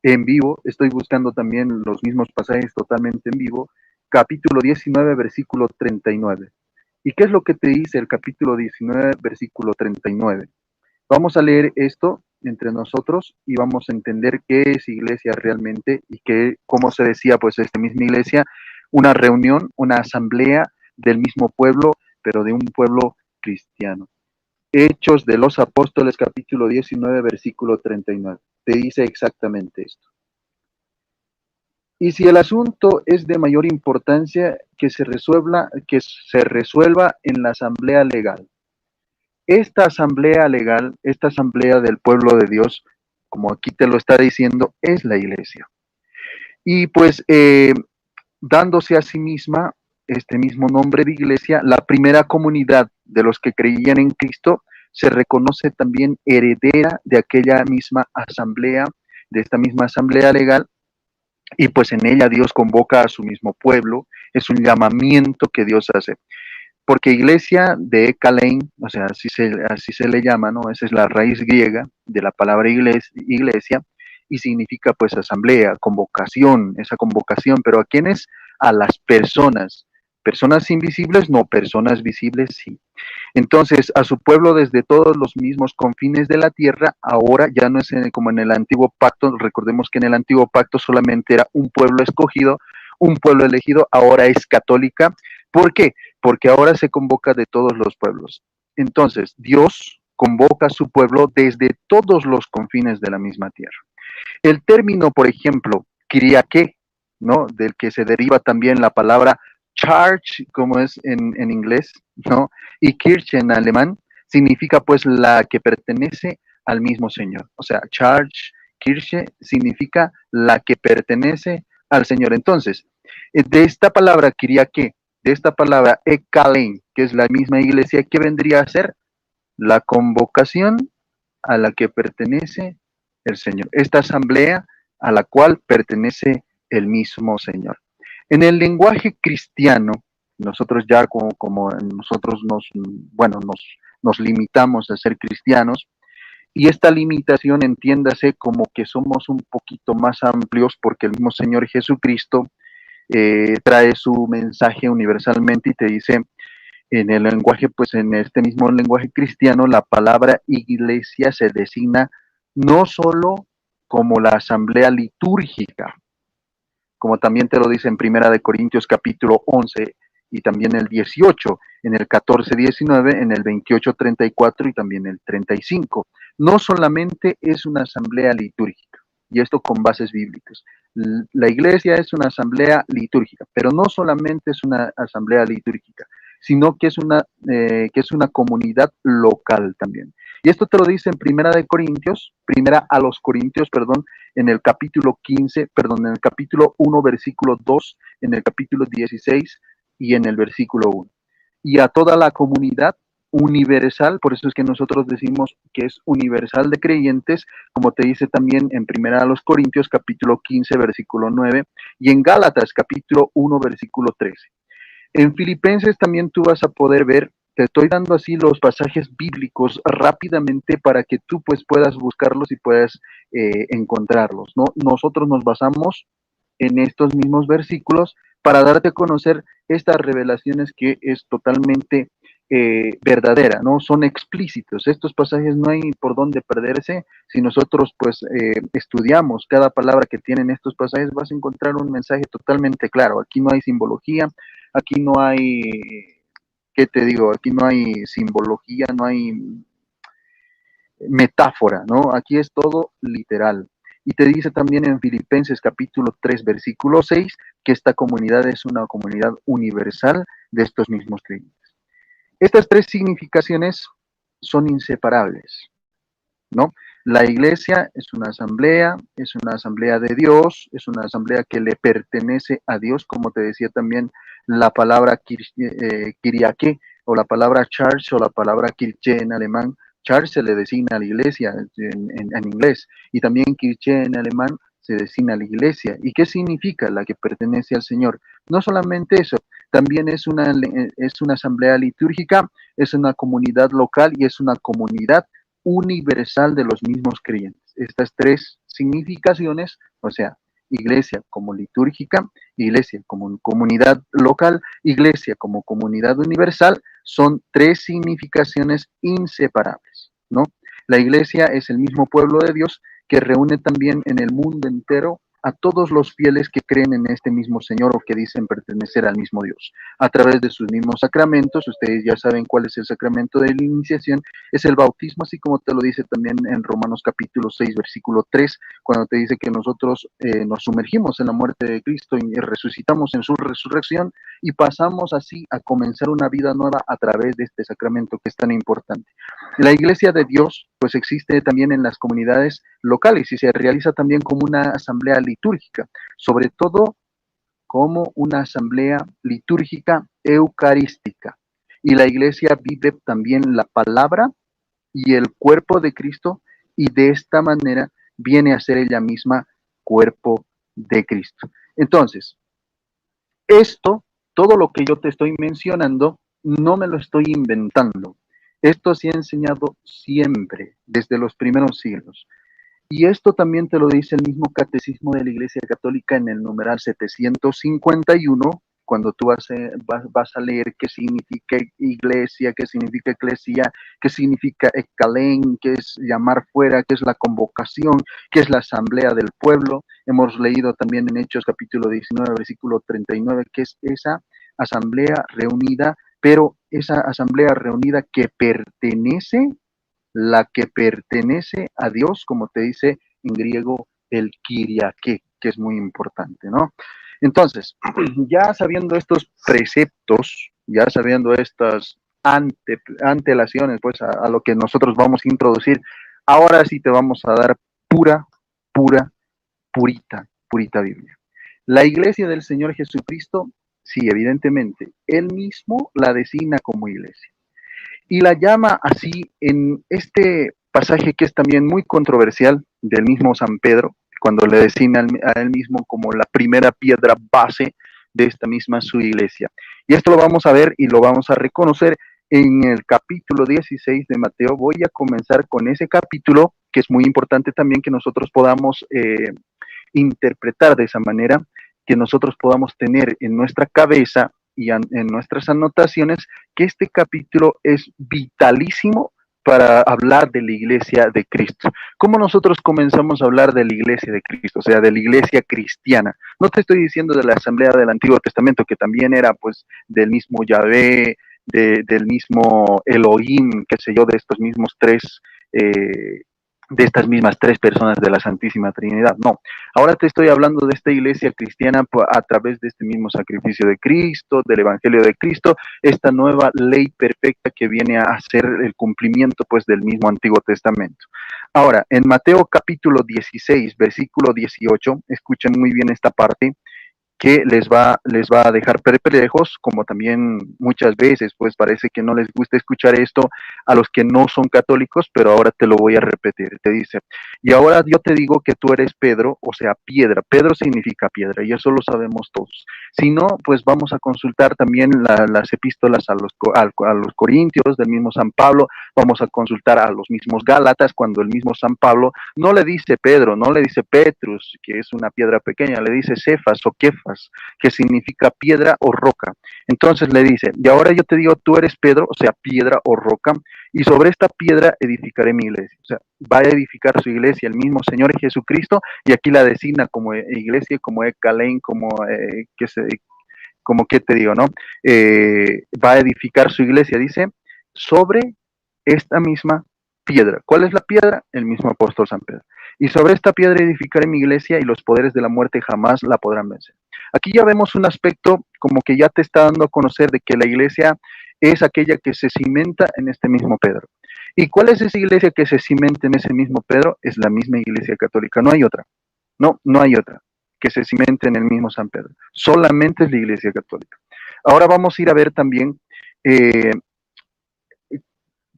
en vivo, estoy buscando también los mismos pasajes totalmente en vivo. Capítulo 19, versículo 39. ¿Y qué es lo que te dice el capítulo 19, versículo 39? Vamos a leer esto entre nosotros y vamos a entender qué es iglesia realmente y qué, como se decía, pues esta misma iglesia, una reunión, una asamblea del mismo pueblo, pero de un pueblo cristiano. Hechos de los Apóstoles, capítulo 19, versículo 39. Te dice exactamente esto. Y si el asunto es de mayor importancia, que se resuelva en la asamblea legal. Esta asamblea legal, esta asamblea del pueblo de Dios, como aquí te lo está diciendo, es la iglesia. Y pues dándose a sí misma este mismo nombre de iglesia, la primera comunidad de los que creían en Cristo se reconoce también heredera de aquella misma asamblea, de esta misma asamblea legal, y pues en ella Dios convoca a su mismo pueblo, es un llamamiento que Dios hace. Porque iglesia de ekkalein, o sea, así se le llama, ¿no? Esa es la raíz griega de la palabra iglesia, y significa pues asamblea, convocación, esa convocación, pero ¿a quiénes? A las personas. Personas invisibles, no, personas visibles, sí. Entonces, a su pueblo desde todos los mismos confines de la tierra, ahora ya no es como en el antiguo pacto, recordemos que en el antiguo pacto solamente era un pueblo escogido, un pueblo elegido, ahora es católica. ¿Por qué? Porque ahora se convoca de todos los pueblos. Entonces, Dios convoca a su pueblo desde todos los confines de la misma tierra. El término, por ejemplo, Kyriake, ¿no? Del que se deriva también la palabra Church, como es en inglés, ¿no? Y Kirche en alemán significa pues la que pertenece al mismo Señor. O sea, Church, Kirche significa la que pertenece al Señor. Entonces, de esta palabra, Kiriake, de esta palabra Ekalein, que es la misma iglesia, que vendría a ser la convocación a la que pertenece el Señor. Esta asamblea a la cual pertenece el mismo Señor. En el lenguaje cristiano, nosotros ya como nosotros nos limitamos a ser cristianos, y esta limitación entiéndase como que somos un poquito más amplios porque el mismo Señor Jesucristo trae su mensaje universalmente y te dice en el lenguaje, pues en este mismo lenguaje cristiano, la palabra iglesia se designa no solo como la asamblea litúrgica, como también te lo dice en Primera de Corintios capítulo 11 y también el 18, en el 14-19, en el 28-34 y también el 35. No solamente es una asamblea litúrgica, y esto con bases bíblicas. La iglesia es una asamblea litúrgica, pero no solamente es una asamblea litúrgica, sino que es una comunidad local también. Y esto te lo dice en Primera a los Corintios, perdón, en el capítulo 15, perdón, en el capítulo 1, versículo 2, en el capítulo 16 y en el versículo 1. Y a toda la comunidad universal, por eso es que nosotros decimos que es universal de creyentes, como te dice también en Primera a los Corintios, capítulo 15, versículo 9, y en Gálatas, capítulo 1, versículo 13. En Filipenses también tú vas a poder ver, te estoy dando así los pasajes bíblicos rápidamente para que tú pues puedas buscarlos y puedas encontrarlos, ¿no? Nosotros nos basamos en estos mismos versículos para darte a conocer estas revelaciones que es totalmente verdadera, ¿no? Son explícitos. Estos pasajes no hay por dónde perderse. Si nosotros pues estudiamos cada palabra que tienen estos pasajes, vas a encontrar un mensaje totalmente claro. Aquí no hay simbología, aquí no hay, ¿qué te digo? Aquí no hay simbología, no hay metáfora, ¿no? Aquí es todo literal. Y te dice también en Filipenses capítulo 3, versículo 6, que esta comunidad es una comunidad universal de estos mismos creyentes. Estas tres significaciones son inseparables, ¿no? La iglesia es una asamblea de Dios, es una asamblea que le pertenece a Dios, como te decía también la palabra Kyriake, o la palabra church, o la palabra Kirche en alemán. Church se le designa a la iglesia en inglés, y también Kirche en alemán se designa a la iglesia. ¿Y qué significa? La que pertenece al Señor. No solamente eso, también es una asamblea litúrgica, es una comunidad local y es una comunidad universal de los mismos creyentes. Estas tres significaciones, o sea, iglesia como litúrgica, iglesia como comunidad local, iglesia como comunidad universal, son tres significaciones inseparables, ¿no? La iglesia es el mismo pueblo de Dios que reúne también en el mundo entero a todos los fieles que creen en este mismo Señor o que dicen pertenecer al mismo Dios. A través de sus mismos sacramentos, ustedes ya saben cuál es el sacramento de la iniciación, es el bautismo, así como te lo dice también en Romanos capítulo 6, versículo 3, cuando te dice que nosotros nos sumergimos en la muerte de Cristo y resucitamos en su resurrección y pasamos así a comenzar una vida nueva a través de este sacramento que es tan importante. La iglesia de Dios pues existe también en las comunidades locales y se realiza también como una asamblea litúrgica, sobre todo como una asamblea litúrgica eucarística. Y la iglesia vive también la palabra y el cuerpo de Cristo y de esta manera viene a ser ella misma cuerpo de Cristo. Entonces, todo lo que yo te estoy mencionando, no me lo estoy inventando. Esto se ha enseñado siempre, desde los primeros siglos. Y esto también te lo dice el mismo Catecismo de la Iglesia Católica en el numeral 751, cuando tú vas a leer qué significa iglesia, qué significa eclesia, qué significa ekalen, qué es llamar fuera, qué es la convocación, qué es la asamblea del pueblo. Hemos leído también en Hechos capítulo 19, versículo 39, que es esa asamblea reunida, pero esa asamblea reunida que pertenece la que pertenece a Dios, como te dice en griego el Kyriake, que es muy importante, ¿no? Entonces, ya sabiendo estos preceptos, ya sabiendo estas antelaciones, pues a lo que nosotros vamos a introducir, ahora sí te vamos a dar pura, purita Biblia. La iglesia del Señor Jesucristo, sí, evidentemente, Él mismo la designa como iglesia. Y la llama así en este pasaje que es también muy controversial del mismo San Pedro, cuando le designa a él mismo como la primera piedra base de esta misma su iglesia. Y esto lo vamos a ver y lo vamos a reconocer en el capítulo 16 de Mateo. Voy a comenzar con ese capítulo, que es muy importante también que nosotros podamos interpretar de esa manera, que nosotros podamos tener en nuestra cabeza y en nuestras anotaciones que este capítulo es vitalísimo para hablar de la iglesia de Cristo. ¿Cómo nosotros comenzamos a hablar de la iglesia de Cristo? O sea, de la iglesia cristiana. No te estoy diciendo de la asamblea del Antiguo Testamento, que también era pues del mismo Yahvé, del mismo Elohim, qué sé yo, de estos mismos tres de estas mismas tres personas de la Santísima Trinidad. No, ahora te estoy hablando de esta iglesia cristiana a través de este mismo sacrificio de Cristo, del Evangelio de Cristo, esta nueva ley perfecta que viene a ser el cumplimiento pues del mismo Antiguo Testamento. Ahora, en Mateo capítulo 16, versículo 18, escuchen muy bien esta parte, que les va a dejar perplejos, como también muchas veces, pues parece que no les gusta escuchar esto a los que no son católicos, pero ahora te lo voy a repetir. Te dice, y ahora yo te digo que tú eres Pedro, o sea, piedra. Pedro significa piedra, y eso lo sabemos todos. Si no, pues vamos a consultar también las epístolas a los Corintios, del mismo San Pablo, vamos a consultar a los mismos Gálatas, cuando el mismo San Pablo no le dice Pedro, no le dice Petrus, que es una piedra pequeña, le dice Cefas o Kefas, que significa piedra o roca. Entonces le dice, y ahora yo te digo, tú eres Pedro, o sea, piedra o roca, y sobre esta piedra edificaré mi iglesia. O sea, va a edificar su iglesia el mismo Señor Jesucristo, y aquí la designa como iglesia, como Ekalén, como, como qué te digo, ¿no? Va a edificar su iglesia, dice, sobre esta misma piedra. ¿Cuál es la piedra? El mismo apóstol San Pedro. Y sobre esta piedra edificaré mi iglesia y los poderes de la muerte jamás la podrán vencer. Aquí ya vemos un aspecto como que ya te está dando a conocer de que la iglesia es aquella que se cimenta en este mismo Pedro. ¿Y cuál es esa iglesia que se cimenta en ese mismo Pedro? Es la misma iglesia católica, no hay otra. No hay otra que se cimente en el mismo San Pedro. Solamente es la iglesia católica. Ahora vamos a ir a ver también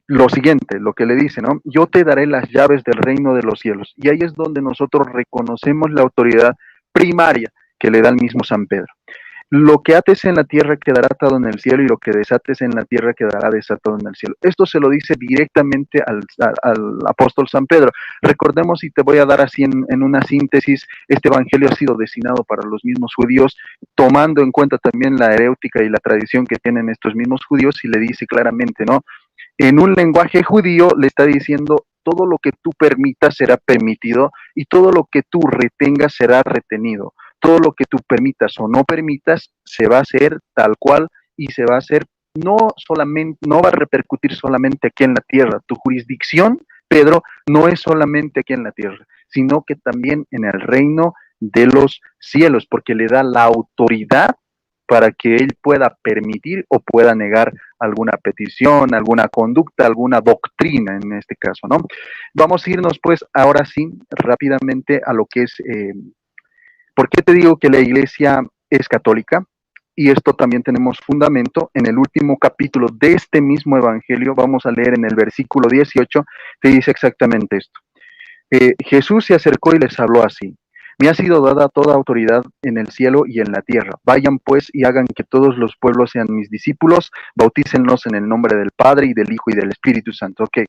lo siguiente, lo que le dice, ¿no? Yo te daré las llaves del reino de los cielos. Y ahí es donde nosotros reconocemos la autoridad primaria que le da el mismo San Pedro. Lo que ates en la tierra quedará atado en el cielo y lo que desates en la tierra quedará desatado en el cielo. Esto se lo dice directamente al apóstol San Pedro. Recordemos, y te voy a dar así en una síntesis, este evangelio ha sido destinado para los mismos judíos, tomando en cuenta también la heréutica y la tradición que tienen estos mismos judíos, y le dice claramente, ¿no? En un lenguaje judío le está diciendo, todo lo que tú permitas será permitido y todo lo que tú retengas será retenido. Todo lo que tú permitas o no permitas se va a hacer tal cual y se va a hacer no va a repercutir solamente aquí en la tierra. Tu jurisdicción, Pedro, no es solamente aquí en la tierra, sino que también en el reino de los cielos, porque le da la autoridad para que él pueda permitir o pueda negar alguna petición, alguna conducta, alguna doctrina en este caso, ¿no? Vamos a irnos pues ahora sí rápidamente a lo que es, ¿por qué te digo que la iglesia es católica? Y esto también tenemos fundamento en el último capítulo de este mismo evangelio, vamos a leer en el versículo 18, te dice exactamente esto. Jesús se acercó y les habló así. Me ha sido dada toda autoridad en el cielo y en la tierra. Vayan pues y hagan que todos los pueblos sean mis discípulos, bautícenlos en el nombre del Padre y del Hijo y del Espíritu Santo. Ok,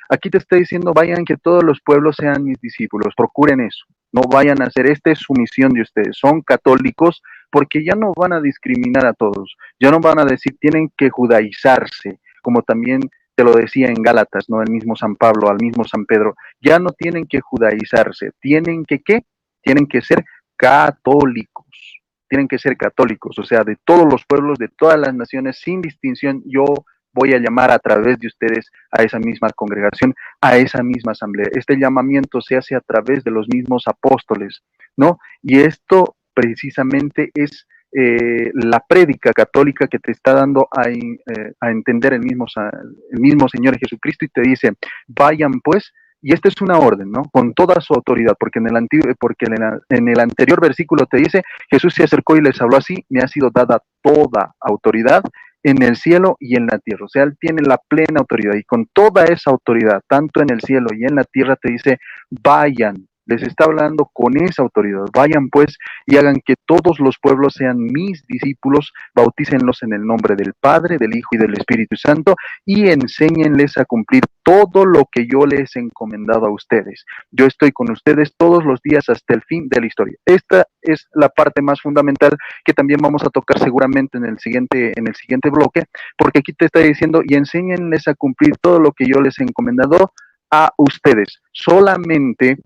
aquí te está diciendo, vayan que todos los pueblos sean mis discípulos, procuren eso. No vayan a hacer, esta es su misión de ustedes. Son católicos porque ya no van a discriminar a todos, ya no van a decir, tienen que judaizarse, como también te lo decía en Gálatas, ¿no? El mismo San Pablo, al mismo San Pedro, ya no tienen que judaizarse, tienen que, ¿qué? Tienen que ser católicos, tienen que ser católicos, o sea, de todos los pueblos, de todas las naciones, sin distinción, yo voy a llamar a través de ustedes a esa misma congregación, a esa misma asamblea. Este llamamiento se hace a través de los mismos apóstoles, ¿no? Y esto precisamente es la prédica católica que te está dando a entender el mismo Señor Jesucristo, y te dice, vayan pues, y esta es una orden, ¿no? Con toda su autoridad, porque en el anterior versículo te dice, Jesús se acercó y les habló así, me ha sido dada toda autoridad en el cielo y en la tierra. O sea, Él tiene la plena autoridad, y con toda esa autoridad, tanto en el cielo y en la tierra, te dice, vayan. Les está hablando con esa autoridad. Vayan pues y hagan que todos los pueblos sean mis discípulos, bautícenlos en el nombre del Padre, del Hijo y del Espíritu Santo, y enséñenles a cumplir todo lo que yo les he encomendado a ustedes. Yo estoy con ustedes todos los días hasta el fin de la historia. Esta es la parte más fundamental que también vamos a tocar seguramente en el siguiente bloque, porque aquí te está diciendo, y enséñenles a cumplir todo lo que yo les he encomendado a ustedes. Solamente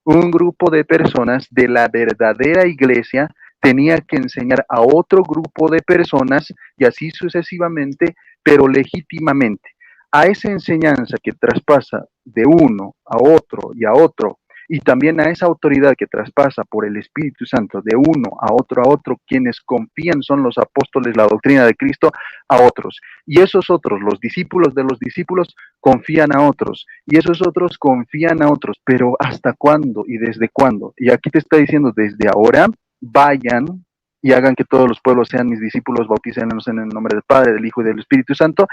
un grupo de personas de la verdadera iglesia tenía que enseñar a otro grupo de personas, y así sucesivamente, pero legítimamente. A esa enseñanza que traspasa de uno a otro y a otro, y también a esa autoridad que traspasa por el Espíritu Santo de uno a otro, quienes confían son los apóstoles, la doctrina de Cristo, a otros. Y esos otros, los discípulos de los discípulos, confían a otros, y esos otros confían a otros. Pero ¿hasta cuándo y desde cuándo? Y aquí te está diciendo, desde ahora, vayan y hagan que todos los pueblos sean mis discípulos, bautícenlos en el nombre del Padre, del Hijo y del Espíritu Santo,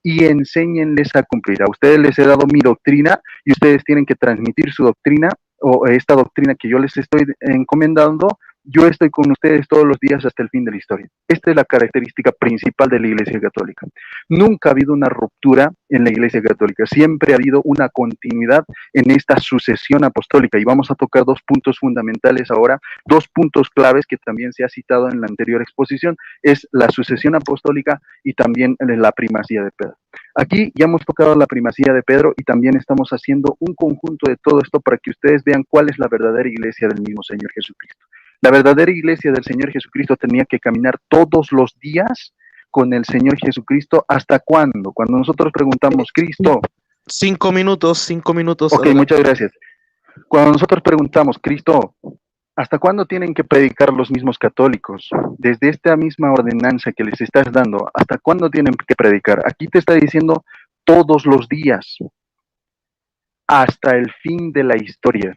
y enséñenles a cumplir. A ustedes les he dado mi doctrina, y ustedes tienen que transmitir su doctrina, o esta doctrina que yo les estoy encomendando. Yo estoy con ustedes todos los días hasta el fin de la historia. Esta es la característica principal de la Iglesia Católica. Nunca ha habido una ruptura en la Iglesia Católica. Siempre ha habido una continuidad en esta sucesión apostólica. Y vamos a tocar dos puntos fundamentales ahora, dos puntos claves que también se ha citado en la anterior exposición. Es la sucesión apostólica y también la primacía de Pedro. Aquí ya hemos tocado la primacía de Pedro, y también estamos haciendo un conjunto de todo esto para que ustedes vean cuál es la verdadera iglesia del mismo Señor Jesucristo. La verdadera iglesia del Señor Jesucristo tenía que caminar todos los días con el Señor Jesucristo. ¿Hasta cuándo? Cuando nosotros preguntamos, Cristo. 5 minutos. Ok, adelante. Muchas gracias. Cuando nosotros preguntamos, Cristo, ¿hasta cuándo tienen que predicar los mismos católicos? Desde esta misma ordenanza que les estás dando, ¿hasta cuándo tienen que predicar? Aquí te está diciendo todos los días, hasta el fin de la historia.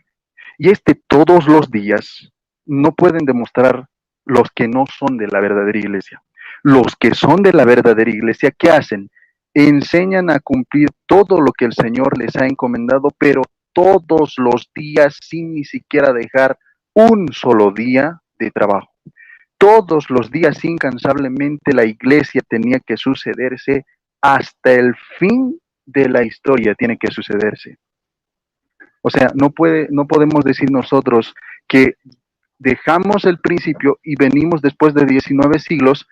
Y todos los días no pueden demostrar los que no son de la verdadera iglesia. Los que son de la verdadera iglesia, ¿qué hacen? Enseñan a cumplir todo lo que el Señor les ha encomendado, pero todos los días, sin ni siquiera dejar un solo día de trabajo. Todos los días, incansablemente, la iglesia tenía que sucederse hasta el fin de la historia, tiene que sucederse. O sea, no podemos decir nosotros que dejamos el principio y venimos después de 19 siglos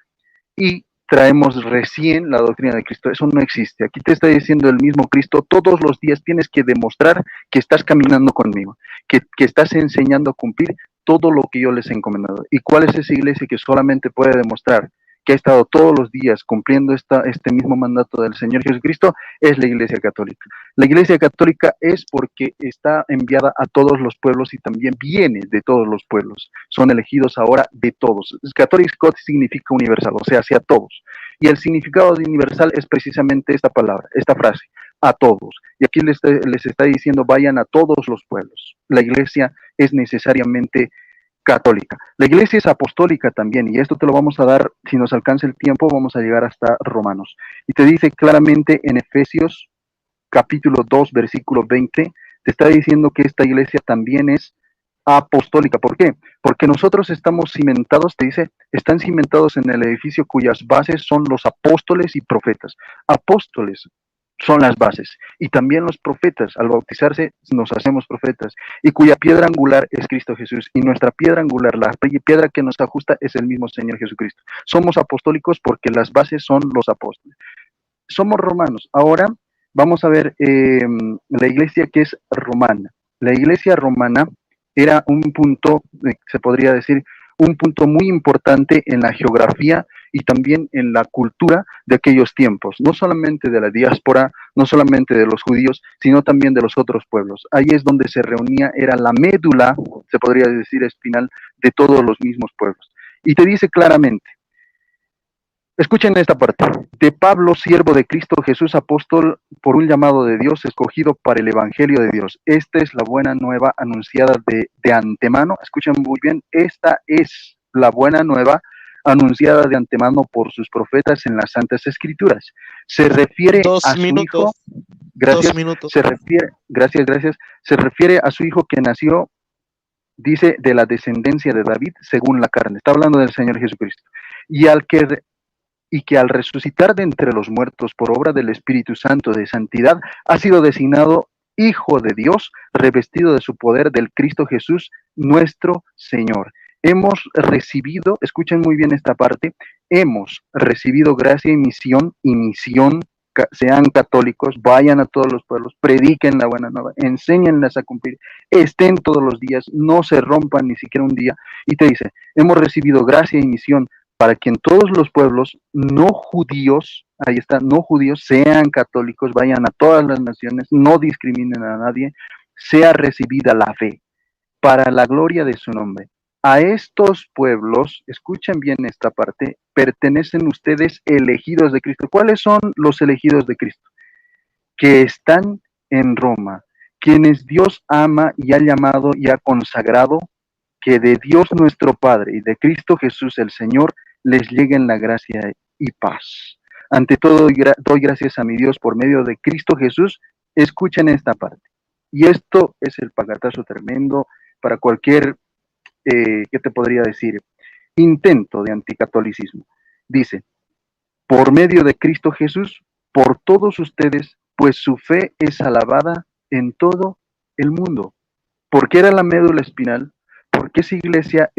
y traemos recién la doctrina de Cristo. Eso no existe. Aquí te está diciendo el mismo Cristo, todos los días tienes que demostrar que estás caminando conmigo, que estás enseñando a cumplir todo lo que yo les he encomendado. ¿Y cuál es esa iglesia que solamente puede demostrar que ha estado todos los días cumpliendo este mismo mandato del Señor Jesucristo? Es la Iglesia Católica. La Iglesia Católica es porque está enviada a todos los pueblos y también viene de todos los pueblos. Son elegidos ahora de todos. Católico significa universal, o sea, hacia todos. Y el significado de universal es precisamente esta palabra, esta frase, a todos. Y aquí les está diciendo, vayan a todos los pueblos. La Iglesia es necesariamente católica. La iglesia es apostólica también, y esto te lo vamos a dar, si nos alcanza el tiempo, vamos a llegar hasta Romanos. Y te dice claramente en Efesios capítulo 2, versículo 20, te está diciendo que esta iglesia también es apostólica. ¿Por qué? Porque nosotros estamos cimentados, te dice, están cimentados en el edificio cuyas bases son los apóstoles y profetas. Apóstoles son las bases, y también los profetas, al bautizarse nos hacemos profetas, y cuya piedra angular es Cristo Jesús, y nuestra piedra angular, la piedra que nos ajusta, es el mismo Señor Jesucristo. Somos apostólicos porque las bases son los apóstoles. Somos romanos. Ahora vamos a ver la iglesia que es romana. La iglesia romana era un punto, se podría decir, un punto muy importante en la geografía y también en la cultura de aquellos tiempos, no solamente de la diáspora, no solamente de los judíos, sino también de los otros pueblos. Ahí es donde se reunía, era la médula, se podría decir espinal, de todos los mismos pueblos. Y te dice claramente, escuchen esta parte, de Pablo, siervo de Cristo Jesús, apóstol, por un llamado de Dios, escogido para el evangelio de Dios. Esta es la buena nueva anunciada de antemano. Escuchen muy bien, esta es la buena nueva anunciada de antemano por sus profetas en las Santas Escrituras. Se refiere a su hijo, gracias, se refiere a su hijo que nació, dice, de la descendencia de David según la carne. Está hablando del Señor Jesucristo. Y que al resucitar de entre los muertos por obra del Espíritu Santo de santidad, ha sido designado Hijo de Dios, revestido de su poder del Cristo Jesús, nuestro Señor. Hemos recibido, escuchen muy bien esta parte, hemos recibido gracia y misión, sean católicos, vayan a todos los pueblos, prediquen la buena nueva, enséñenlas a cumplir, estén todos los días, no se rompan ni siquiera un día. Y te dice, hemos recibido gracia y misión para que en todos los pueblos no judíos, ahí está, no judíos, sean católicos, vayan a todas las naciones, no discriminen a nadie, sea recibida la fe para la gloria de su nombre. A estos pueblos, escuchen bien esta parte, pertenecen ustedes elegidos de Cristo. ¿Cuáles son los elegidos de Cristo? Que están en Roma, quienes Dios ama y ha llamado y ha consagrado, que de Dios nuestro Padre y de Cristo Jesús el Señor les lleguen la gracia y paz. Ante todo, doy gracias a mi Dios por medio de Cristo Jesús. Escuchen esta parte. Y esto es el pagatazo tremendo para cualquier, ¿qué te podría decir? Intento de anticatolicismo. Dice, por medio de Cristo Jesús, por todos ustedes, pues su fe es alabada en todo el mundo. ¿Por qué era la médula espinal? Porque esa iglesia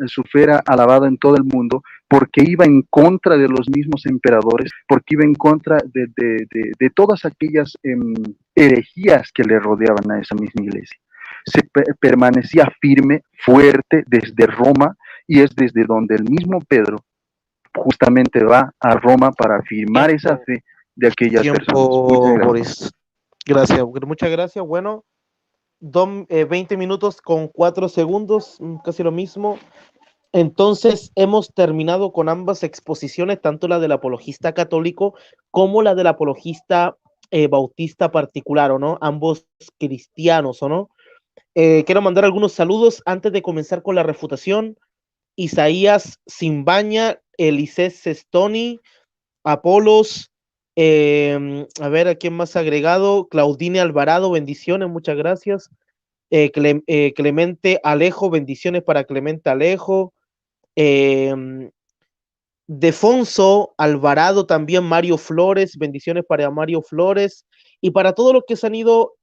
su fe era alabada en todo el mundo, porque iba en contra de los mismos emperadores, porque iba en contra de todas aquellas herejías que le rodeaban a esa misma iglesia. Permanecía firme, fuerte desde Roma, y es desde donde el mismo Pedro justamente va a Roma para afirmar esa fe de aquellas personas. Boris. Gracias, muchas gracias. Bueno, 20 minutos con 4 segundos, casi lo mismo. Entonces hemos terminado con ambas exposiciones, tanto la del apologista católico como la del apologista bautista particular, ¿o no? Ambos cristianos, ¿o no? Quiero mandar algunos saludos antes de comenzar con la refutación. Isaías Simbaña, Elisés Sestoni, Apolos, a ver, ¿a quién más ha agregado? Claudine Alvarado, bendiciones, muchas gracias. Clemente Alejo, bendiciones para Clemente Alejo. Defonso Alvarado, también Mario Flores, bendiciones para Mario Flores. Y para todos los que se han ido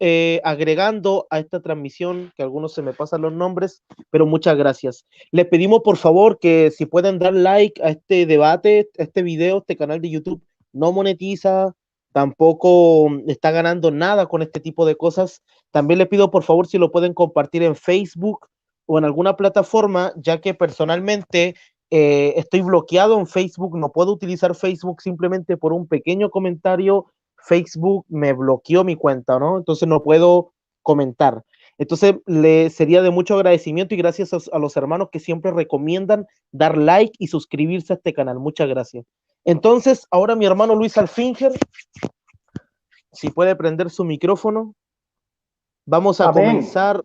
agregando a esta transmisión, que algunos se me pasan los nombres, pero muchas gracias. Les pedimos por favor que si pueden dar like a este debate, a este video, este canal de YouTube no monetiza, tampoco está ganando nada con este tipo de cosas. También les pido por favor si lo pueden compartir en Facebook o en alguna plataforma, ya que personalmente estoy bloqueado en Facebook, no puedo utilizar Facebook simplemente por un pequeño comentario. Facebook me bloqueó mi cuenta, ¿no? Entonces no puedo comentar. Entonces le sería de mucho agradecimiento y gracias a los hermanos que siempre recomiendan dar like y suscribirse a este canal. Muchas gracias. Entonces, ahora mi hermano Luis Alfinger, si puede prender su micrófono, vamos a comenzar.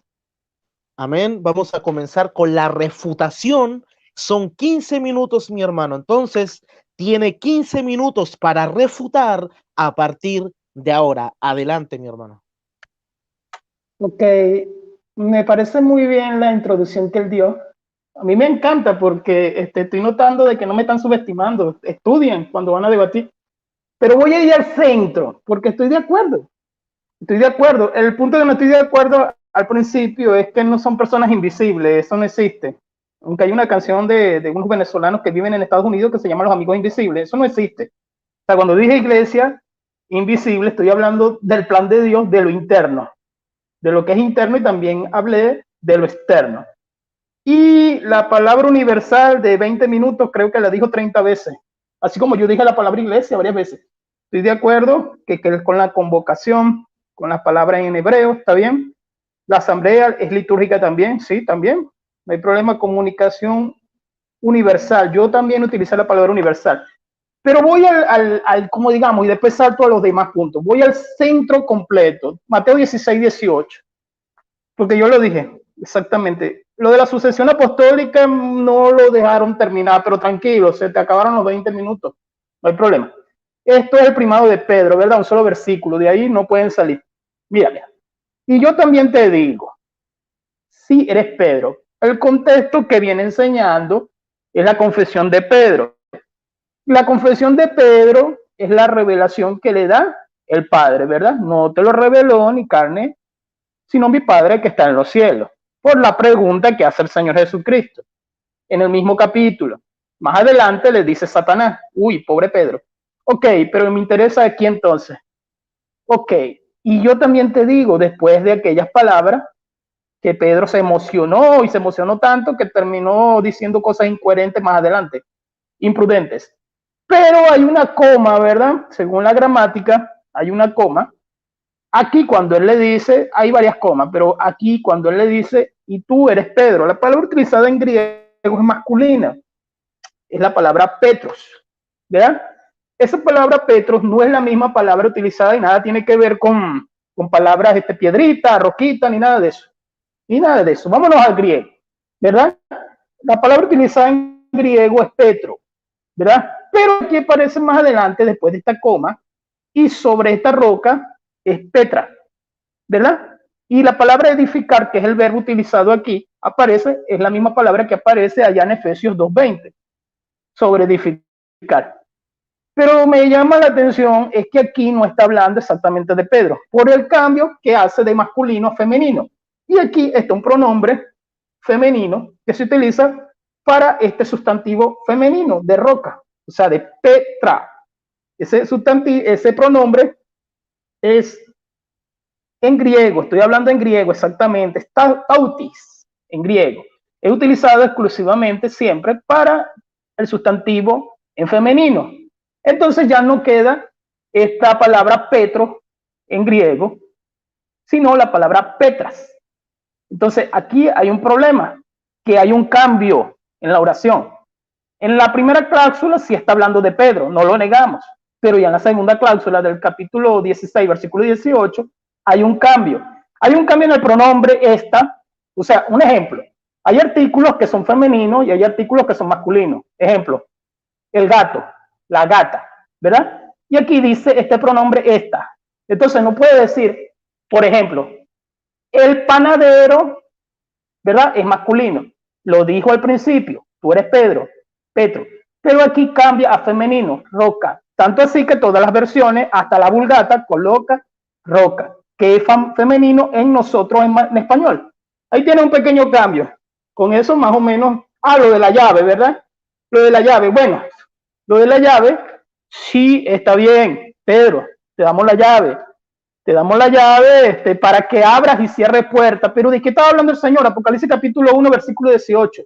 Amén. Vamos a comenzar con la refutación. Son 15 minutos, mi hermano. Entonces, tiene 15 minutos para refutar a partir de ahora. Adelante, mi hermano. Ok, me parece muy bien la introducción que él dio. A mí me encanta porque estoy notando de que no me están subestimando. Estudian cuando van a debatir. Pero voy a ir al centro porque estoy de acuerdo. Estoy de acuerdo. El punto que no estoy de acuerdo al principio es que no son personas invisibles. Eso no existe. Aunque hay una canción de unos venezolanos que viven en Estados Unidos que se llama Los Amigos Invisibles. Eso no existe. O sea, cuando dije iglesia invisible, estoy hablando del plan de Dios, de lo interno, de lo que es interno, y también hablé de lo externo. Y la palabra universal de 20 minutos creo que la dijo 30 veces, así como yo dije la palabra iglesia varias veces. Estoy de acuerdo que con la convocación, con las palabras en hebreo, ¿está bien? La asamblea es litúrgica también, sí, también. No hay problema, comunicación universal. Yo también utilizo la palabra universal. Pero voy al como digamos, y después salto a los demás puntos. Voy al centro completo, Mateo 16, 18. Porque yo lo dije, exactamente. Lo de la sucesión apostólica no lo dejaron terminar, pero tranquilo, se te acabaron los 20 minutos. No hay problema. Esto es el primado de Pedro, ¿verdad? Un solo versículo, de ahí no pueden salir. Mira. Y yo también te digo, si eres Pedro, el contexto que viene enseñando es la confesión de Pedro. La confesión de Pedro es la revelación que le da el Padre, ¿verdad? No te lo reveló ni carne, sino mi Padre que está en los cielos, por la pregunta que hace el Señor Jesucristo. En el mismo capítulo, más adelante le dice Satanás, uy, pobre Pedro. Ok, pero me interesa aquí entonces. Ok, y yo también te digo, después de aquellas palabras, que Pedro se emocionó y se emocionó tanto que terminó diciendo cosas incoherentes más adelante, imprudentes. Pero hay una coma, ¿verdad? Según la gramática, hay una coma. Aquí cuando él le dice, hay varias comas, pero aquí cuando él le dice, y tú eres Pedro, la palabra utilizada en griego es masculina, es la palabra Petros, ¿verdad? Esa palabra Petros no es la misma palabra utilizada y nada tiene que ver con palabras piedrita, roquita, ni nada de eso. Ni nada de eso. Vámonos al griego, ¿verdad? La palabra utilizada en griego es Petro, ¿verdad? Pero aquí aparece más adelante, después de esta coma, y sobre esta roca es Petra, ¿verdad? Y la palabra edificar, que es el verbo utilizado aquí, aparece, es la misma palabra que aparece allá en Efesios 2:20, sobre edificar. Pero me llama la atención es que aquí no está hablando exactamente de Pedro, por el cambio que hace de masculino a femenino. Y aquí está un pronombre femenino que se utiliza para este sustantivo femenino de roca, o sea, de Petra. Ese pronombre es en griego, estoy hablando en griego exactamente, es tautis en griego. Es utilizado exclusivamente siempre para el sustantivo en femenino. Entonces ya no queda esta palabra Petro en griego, sino la palabra Petras. Entonces aquí hay un problema, que hay un cambio en la oración. En la primera cláusula sí está hablando de Pedro, no lo negamos, pero ya en la segunda cláusula del capítulo 16, versículo 18, hay un cambio. Hay un cambio en el pronombre esta, o sea, un ejemplo. Hay artículos que son femeninos y hay artículos que son masculinos. Ejemplo, el gato, la gata, ¿verdad? Y aquí dice este pronombre esta. Entonces no puede decir, por ejemplo, el panadero, ¿verdad? Es masculino. Lo dijo al principio, tú eres Pedro, Petro. Pero aquí cambia a femenino, roca. Tanto así que todas las versiones, hasta la Vulgata, coloca roca, que es femenino en nosotros en español. Ahí tiene un pequeño cambio. Con eso más o menos, lo de la llave, ¿verdad? Lo de la llave, bueno, lo de la llave, sí, está bien, Pedro, te damos la llave. Te damos la llave para que abras y cierres puertas. Pero ¿de qué estaba hablando el Señor? Apocalipsis capítulo 1, versículo 18.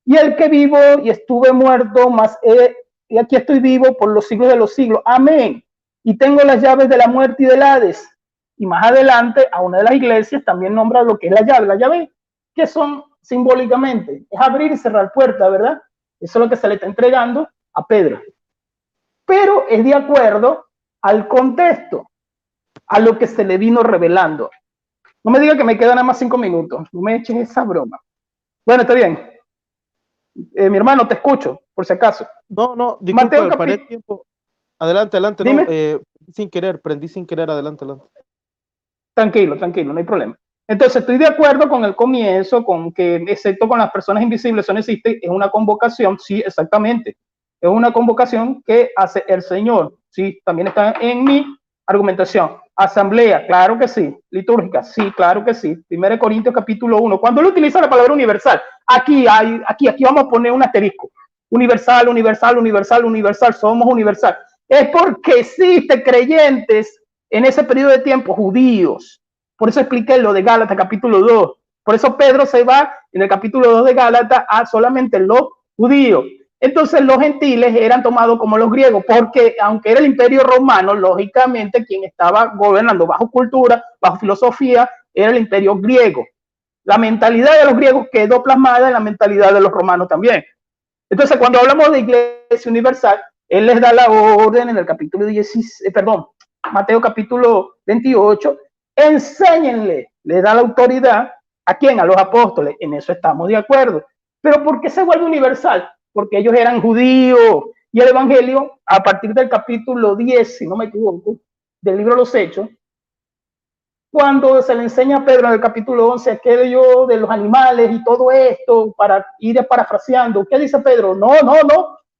Y el que vivo y estuve muerto, y aquí estoy vivo por los siglos de los siglos. Amén. Y tengo las llaves de la muerte y del Hades. Y más adelante, a una de las iglesias también nombra lo que es la llave. La llave, que son simbólicamente, es abrir y cerrar puertas, ¿verdad? Eso es lo que se le está entregando a Pedro. Pero es de acuerdo al contexto, a lo que se le vino revelando. No me diga que me quedan nada más 5 minutos. No me eches esa broma. Bueno, está bien. Mi hermano, te escucho, por si acaso. No, disculpa, paré el tiempo. Adelante, no, prendí sin querer, adelante. Tranquilo, no hay problema. Entonces, estoy de acuerdo con el comienzo, con que, excepto con las personas invisibles, eso no existe, es una convocación, sí, exactamente. Es una convocación que hace el Señor, sí, también está en mi argumentación. Asamblea, claro que sí. Litúrgica, sí, claro que sí. 1 Corintios capítulo 1. Cuando él utiliza la palabra universal, aquí vamos a poner un asterisco. Universal, somos universal. Es porque existen creyentes en ese periodo de tiempo, judíos. Por eso expliqué lo de Gálatas capítulo 2. Por eso Pedro se va en el capítulo 2 de Gálatas a solamente los judíos. Entonces los gentiles eran tomados como los griegos, porque aunque era el imperio romano, lógicamente quien estaba gobernando bajo cultura, bajo filosofía, era el imperio griego. La mentalidad de los griegos quedó plasmada en la mentalidad de los romanos también. Entonces, cuando hablamos de Iglesia Universal, él les da la orden en el capítulo 16, Mateo capítulo 28, enséñenle, le da la autoridad ¿a quién? A los apóstoles. En eso estamos de acuerdo. Pero ¿por qué se vuelve universal? Porque ellos eran judíos y el evangelio, a partir del capítulo 10, si no me equivoco, del libro de los Hechos, cuando se le enseña a Pedro en el capítulo 11 aquello de los animales y todo esto, para ir parafraseando, ¿qué dice Pedro? No,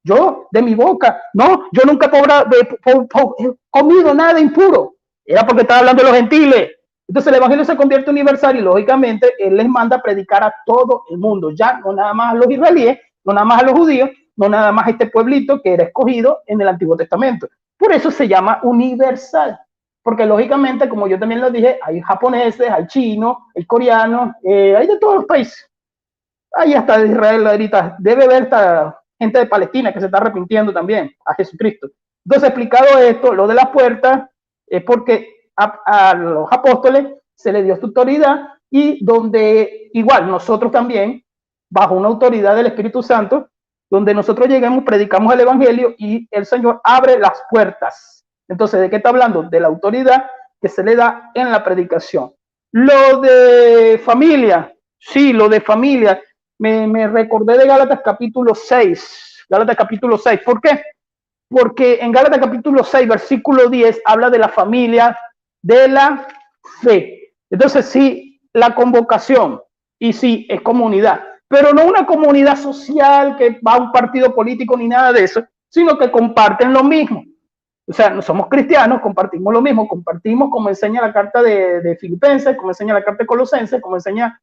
yo de mi boca, no, yo nunca he comido nada impuro. Era porque estaba hablando de los gentiles. Entonces el evangelio se convierte universal y lógicamente él les manda a predicar a todo el mundo, ya no nada más a los israelíes, no nada más a los judíos, no nada más a este pueblito que era escogido en el Antiguo Testamento. Por eso se llama universal. Porque lógicamente, como yo también lo dije, hay japoneses, hay chinos, hay coreanos, hay de todos los países. Hay hasta de Israel ahorita. Debe haber esta gente de Palestina que se está arrepintiendo también a Jesucristo. Entonces, explicado esto, lo de las puertas es porque a los apóstoles se les dio esta autoridad y donde igual nosotros también, bajo una autoridad del Espíritu Santo, donde nosotros lleguemos, predicamos el evangelio y el Señor abre las puertas. Entonces, ¿de qué está hablando? De la autoridad que se le da en la predicación. Lo de familia, sí, lo de familia, me recordé de Gálatas capítulo 6. Gálatas capítulo 6, ¿por qué? Porque en Gálatas capítulo 6, versículo 10, habla de la familia de la fe. Entonces, sí, la convocación, y sí, es comunidad, pero no una comunidad social que va a un partido político ni nada de eso, sino que comparten lo mismo. O sea, no somos cristianos, compartimos lo mismo, compartimos como enseña la carta de Filipenses, como enseña la carta de Colosenses, como enseña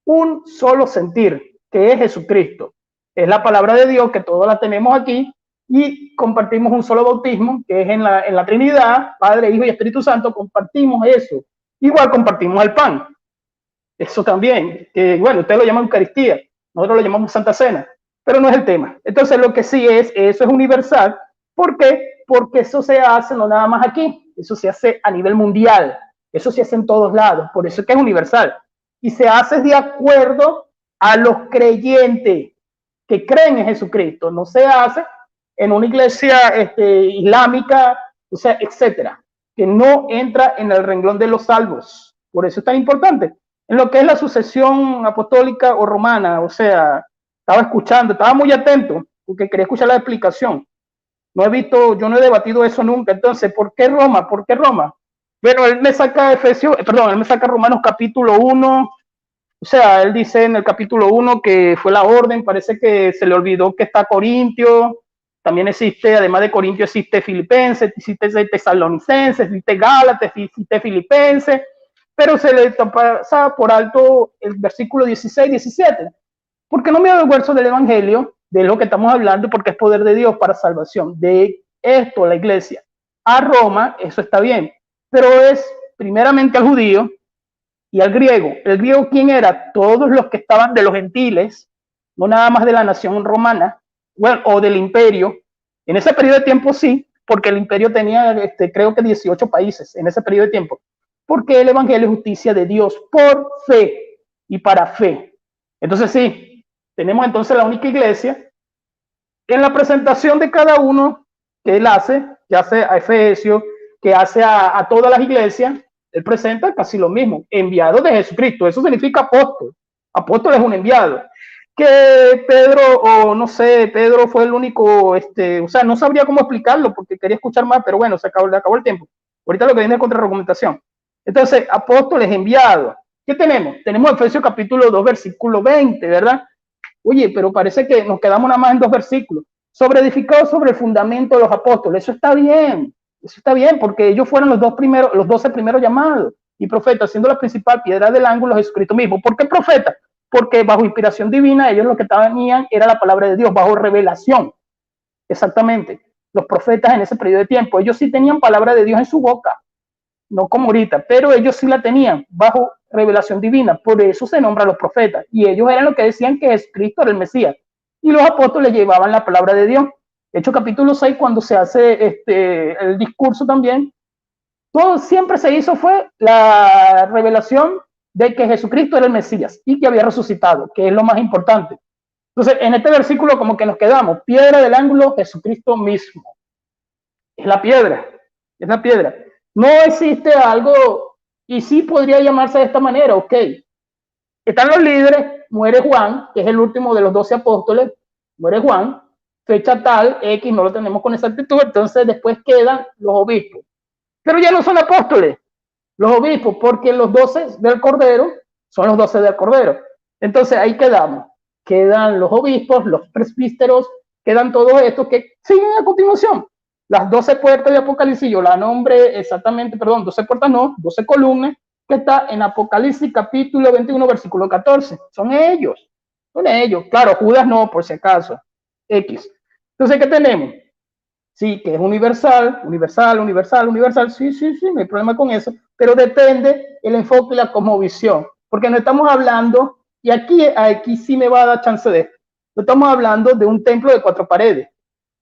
un solo sentir, que es Jesucristo. Es la palabra de Dios que todos la tenemos aquí y compartimos un solo bautismo, que es en la Trinidad, Padre, Hijo y Espíritu Santo, compartimos eso. Igual compartimos el pan. Eso también, que bueno, ustedes lo llaman Eucaristía, nosotros lo llamamos Santa Cena, pero no es el tema. Entonces lo que sí es, eso es universal. ¿Por qué? Porque eso se hace no nada más aquí, eso se hace a nivel mundial, eso se hace en todos lados, por eso es que es universal. Y se hace de acuerdo a los creyentes que creen en Jesucristo, no se hace en una iglesia islámica, o sea, etcétera, que no entra en el renglón de los salvos. Por eso es tan importante. En lo que es la sucesión apostólica o romana, o sea, estaba escuchando, estaba muy atento, porque quería escuchar la explicación. No he visto, yo no he debatido eso nunca. Entonces, ¿por qué Roma? ¿Por qué Roma? Bueno, él me saca él me saca Romanos capítulo 1. O sea, él dice en el capítulo 1 que fue la orden, parece que se le olvidó que está Corintio, también existe, además de Corintio, existe Filipenses, existe Tesalonicenses, existe Gálatas, existe Filipenses, pero se le pasa por alto el versículo 16, 17, porque no me avergüenzo del evangelio, de lo que estamos hablando, porque es poder de Dios para salvación. De esto, la iglesia a Roma, eso está bien, pero es primeramente al judío y al griego. ¿El griego quién era? Todos los que estaban de los gentiles, no nada más de la nación romana, bueno, o del imperio. En ese periodo de tiempo sí, porque el imperio tenía, creo que 18 países en ese periodo de tiempo, porque el evangelio es justicia de Dios por fe y para fe. Entonces sí, tenemos entonces la única iglesia. En la presentación de cada uno que él hace, que hace a Efesios, que hace a todas las iglesias, él presenta casi lo mismo, enviado de Jesucristo. Eso significa apóstol. Apóstol es un enviado. Que Pedro, o no sé, Pedro fue el único, o sea, no sabría cómo explicarlo porque quería escuchar más, pero bueno, le acabó el tiempo. Ahorita lo que viene es contraargumentación. Entonces, apóstoles enviados. ¿Qué tenemos? Tenemos Efesios capítulo 2, versículo 20, ¿verdad? Oye, pero parece que nos quedamos nada más en 2 versículos. Edificado sobre el fundamento de los apóstoles. Eso está bien, porque ellos fueron los 12 primeros llamados. Y profeta, siendo la principal piedra del ángulo, Jesucristo mismo. ¿Por qué profeta? Porque bajo inspiración divina, ellos lo que tenían era la palabra de Dios, bajo revelación. Exactamente. Los profetas en ese periodo de tiempo, ellos sí tenían palabra de Dios en su boca. No como ahorita, pero ellos sí la tenían bajo revelación divina, por eso se nombra a los profetas, y ellos eran los que decían que Jesucristo era el Mesías. y los apóstoles llevaban la palabra de Dios. Hechos capítulo 6, cuando se hace el discurso también, todo siempre se hizo fue la revelación de que Jesucristo era el Mesías y que había resucitado, que es lo más importante. Entonces, en este versículo como que nos quedamos, piedra del ángulo, Jesucristo mismo. Es la piedra, es la piedra. No existe algo, y sí podría llamarse de esta manera, ok. Están los líderes, muere Juan, que es el último de los 12 apóstoles, muere Juan, fecha tal, X, no lo tenemos con exactitud, entonces después quedan los obispos. Pero ya no son apóstoles, los obispos, porque los 12 del Cordero son los 12 del Cordero. Entonces ahí quedamos. Quedan los obispos, los presbíteros, quedan todos estos que siguen a continuación. Las 12 puertas de Apocalipsis, yo la nombré exactamente, perdón, 12 puertas no, 12 columnas, que está en Apocalipsis capítulo 21, versículo 14. Son ellos. Claro, Judas no, por si acaso. X. Entonces, ¿qué tenemos? Sí, que es universal, sí, no hay problema con eso, pero depende el enfoque y la cosmovisión, porque no estamos hablando, y aquí sí me va a dar chance de esto, no estamos hablando de un templo de 4 paredes,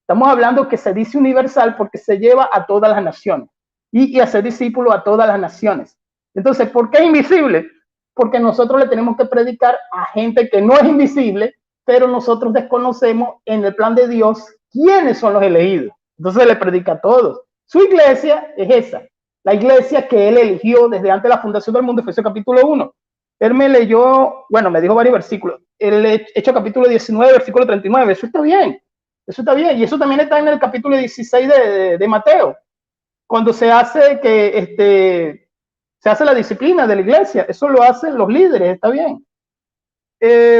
estamos hablando que se dice universal porque se lleva a todas las naciones, y hacer discípulos a todas las naciones. Entonces, ¿por qué invisible? Porque nosotros le tenemos que predicar a gente que no es invisible, pero nosotros desconocemos en el plan de Dios quiénes son los elegidos. Entonces le predica a todos. Su iglesia es esa, la iglesia que él eligió desde antes de la fundación del mundo, Efesios capítulo 1. Él me leyó, bueno, me dijo varios versículos. El Hechos capítulo 19, versículo 39. Eso está bien. Y eso también está en el capítulo 16 de Mateo, cuando se hace se hace la disciplina de la iglesia. Eso lo hacen los líderes, está bien.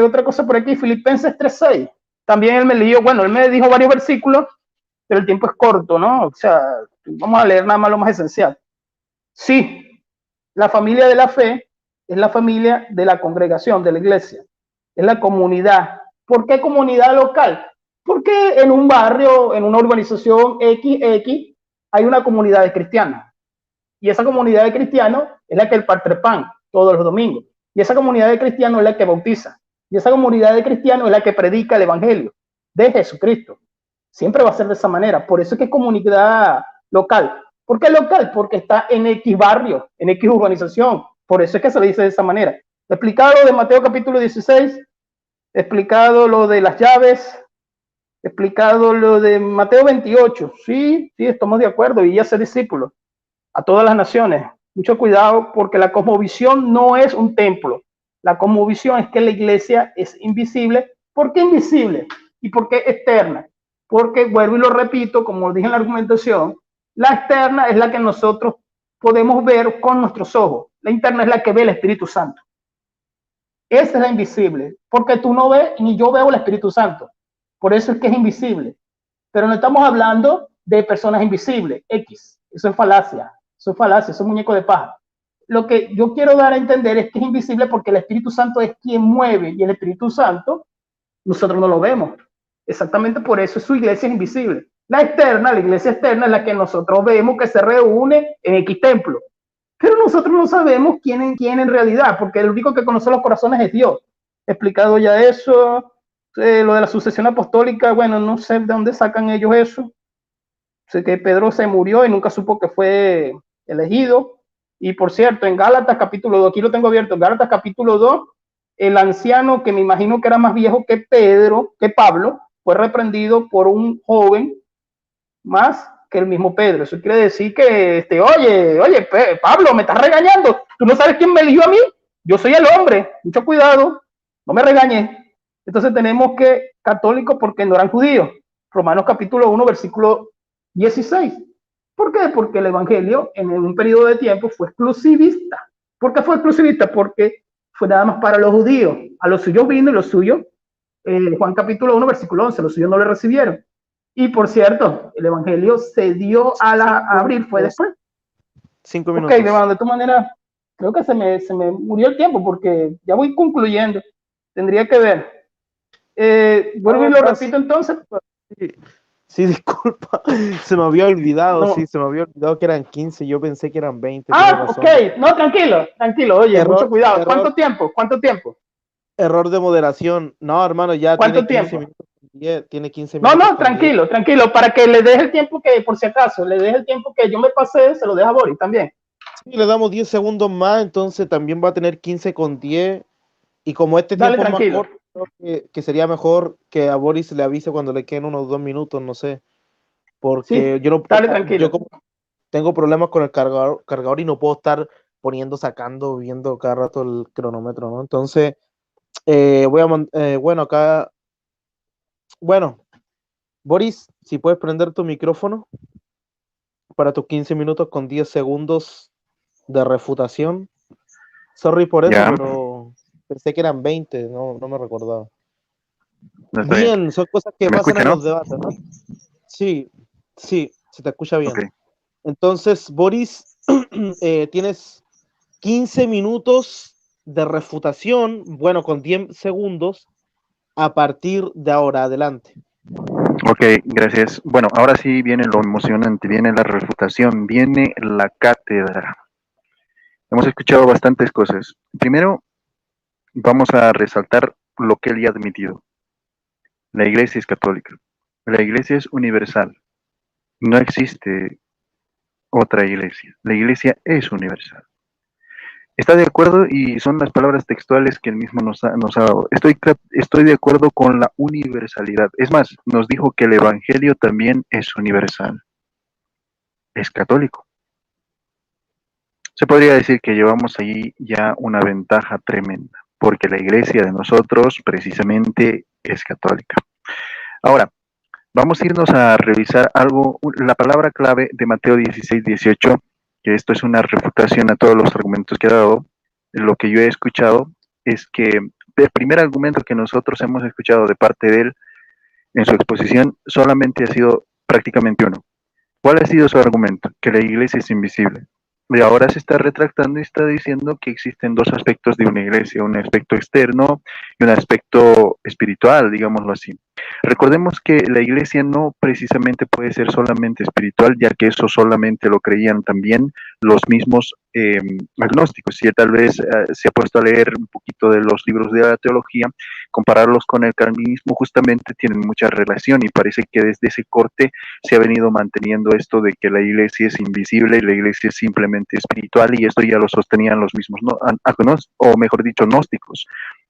Otra cosa por aquí, Filipenses 3:6. También él me leyó, bueno, él me dijo varios versículos, pero el tiempo es corto, ¿no? O sea, vamos a leer nada más lo más esencial. Sí, la familia de la fe es la familia de la congregación, de la iglesia, es la comunidad. ¿Por qué comunidad local? Porque en un barrio, en una urbanización XX, hay una comunidad de cristianos. Y esa comunidad de cristianos es la que parte el pan todos los domingos. Y esa comunidad de cristianos es la que bautiza. Y esa comunidad de cristianos es la que predica el evangelio de Jesucristo. Siempre va a ser de esa manera. Por eso es que es comunidad local. ¿Por qué local? Porque está en X barrio, en X urbanización. Por eso es que se le dice de esa manera. Explicado lo de Mateo capítulo 16, explicado lo de las llaves, explicado lo de Mateo 28. Sí, estamos de acuerdo. Y ya ser discípulos a todas las naciones. Mucho cuidado, porque la cosmovisión no es un templo. La cosmovisión es que la iglesia es invisible. ¿Por qué invisible? ¿Y por qué externa? Porque, vuelvo y lo repito, como dije en la argumentación, la externa es la que nosotros podemos ver con nuestros ojos. La interna es la que ve el Espíritu Santo. Esa es la invisible, porque tú no ves, ni yo veo el Espíritu Santo. Por eso es que es invisible. Pero no estamos hablando de personas invisibles, X. Eso es falacia, eso es muñeco de paja. Lo que yo quiero dar a entender es que es invisible porque el Espíritu Santo es quien mueve, y el Espíritu Santo nosotros no lo vemos. Exactamente por eso su iglesia es invisible. La externa, la iglesia externa, es la que nosotros vemos que se reúne en X templo. Pero nosotros no sabemos quién en realidad, porque el único que conoce los corazones es Dios. He explicado ya eso, lo de la sucesión apostólica, bueno, no sé de dónde sacan ellos eso. Sé que Pedro se murió y nunca supo que fue elegido. Y por cierto, en Gálatas capítulo 2, aquí lo tengo abierto, en Gálatas capítulo 2, el anciano, que me imagino que era más viejo que Pablo, fue reprendido por un joven más que el mismo Pedro. Eso quiere decir que, oye, Pablo, me estás regañando. ¿Tú no sabes quién me eligió a mí? Yo soy el hombre. Mucho cuidado, no me regañes. Entonces tenemos que católicos porque no eran judíos. Romanos capítulo 1, versículo 16. ¿Por qué? Porque el evangelio en un periodo de tiempo fue exclusivista. ¿Por qué fue exclusivista? Porque fue nada más para los judíos. A los suyos vino y los suyos, Juan capítulo 1, versículo 11, los suyos no le recibieron. Y por cierto, el evangelio se dio a abril, fue después. 5 minutos. Ok, de todas maneras, creo que se me murió el tiempo porque ya voy concluyendo. Tendría que ver. Vuelvo y lo repito entonces. Sí, disculpa, se me había olvidado, No. sí, se me había olvidado que eran 15, yo pensé que eran 20. Ok, no, tranquilo, oye, mucho cuidado. ¿Cuánto tiempo? Error de moderación. No, hermano, ya ¿Cuánto tiene 15 tiempo? minutos tiene 15 No, minutos no, con 10. tranquilo, para que le deje el tiempo que, por si acaso, le deje el tiempo que yo me pasé, se lo deja a Boris también. Sí, le damos 10 segundos más, entonces también va a tener 15 con 10. Y como este Dale, tiempo es más tranquilo. corto, creo que sería mejor que a Boris le avise cuando le queden unos 2 minutos, no sé. Porque Sí, yo no dale, puedo, yo tranquilo. como tengo problemas con el cargador y no puedo estar poniendo, sacando, viendo cada rato el cronómetro, ¿no? Entonces, bueno, acá, bueno, Boris, si puedes prender tu micrófono para tus 15 minutos con 10 segundos de refutación. Sorry por eso, Ya, pero pensé que eran 20, no me recordaba. no está bien. Bien, son cosas que ¿Me pasan escucha, en no? los debates, ¿no? Sí, sí, se te escucha Ok. bien. Entonces, Boris, tienes 15 minutos de refutación, bueno, con 10 segundos a partir de ahora, adelante. Ok, gracias. Bueno, ahora sí viene lo emocionante, viene la refutación, viene la cátedra. Hemos escuchado bastantes cosas. Primero, vamos a resaltar lo que él ya ha admitido. La iglesia es católica. La iglesia es universal. No existe otra iglesia. La iglesia es universal. Está de acuerdo y son las palabras textuales que él mismo nos ha dado. Estoy de acuerdo con la universalidad. Es más, nos dijo que el Evangelio también es universal. Es católico. Se podría decir que llevamos ahí ya una ventaja tremenda, porque la iglesia de nosotros precisamente es católica. Ahora, vamos a irnos a revisar algo, la palabra clave de Mateo 16-18, que esto es una refutación a todos los argumentos que ha dado. Lo que yo he escuchado es que el primer argumento que nosotros hemos escuchado de parte de él en su exposición solamente ha sido prácticamente uno. ¿Cuál ha sido su argumento? Que la iglesia es invisible. Y ahora se está retractando y está diciendo que existen dos aspectos de una iglesia, un aspecto externo y un aspecto espiritual, digámoslo así. Recordemos que la iglesia no precisamente puede ser solamente espiritual, ya que eso solamente lo creían también los mismos agnósticos. Si tal vez se ha puesto a leer un poquito de los libros de la teología, compararlos con el calvinismo justamente tienen mucha relación y parece que desde ese corte se ha venido manteniendo esto de que la iglesia es invisible y la iglesia es simplemente espiritual, y esto ya lo sostenían los mismos, o mejor dicho, gnósticos.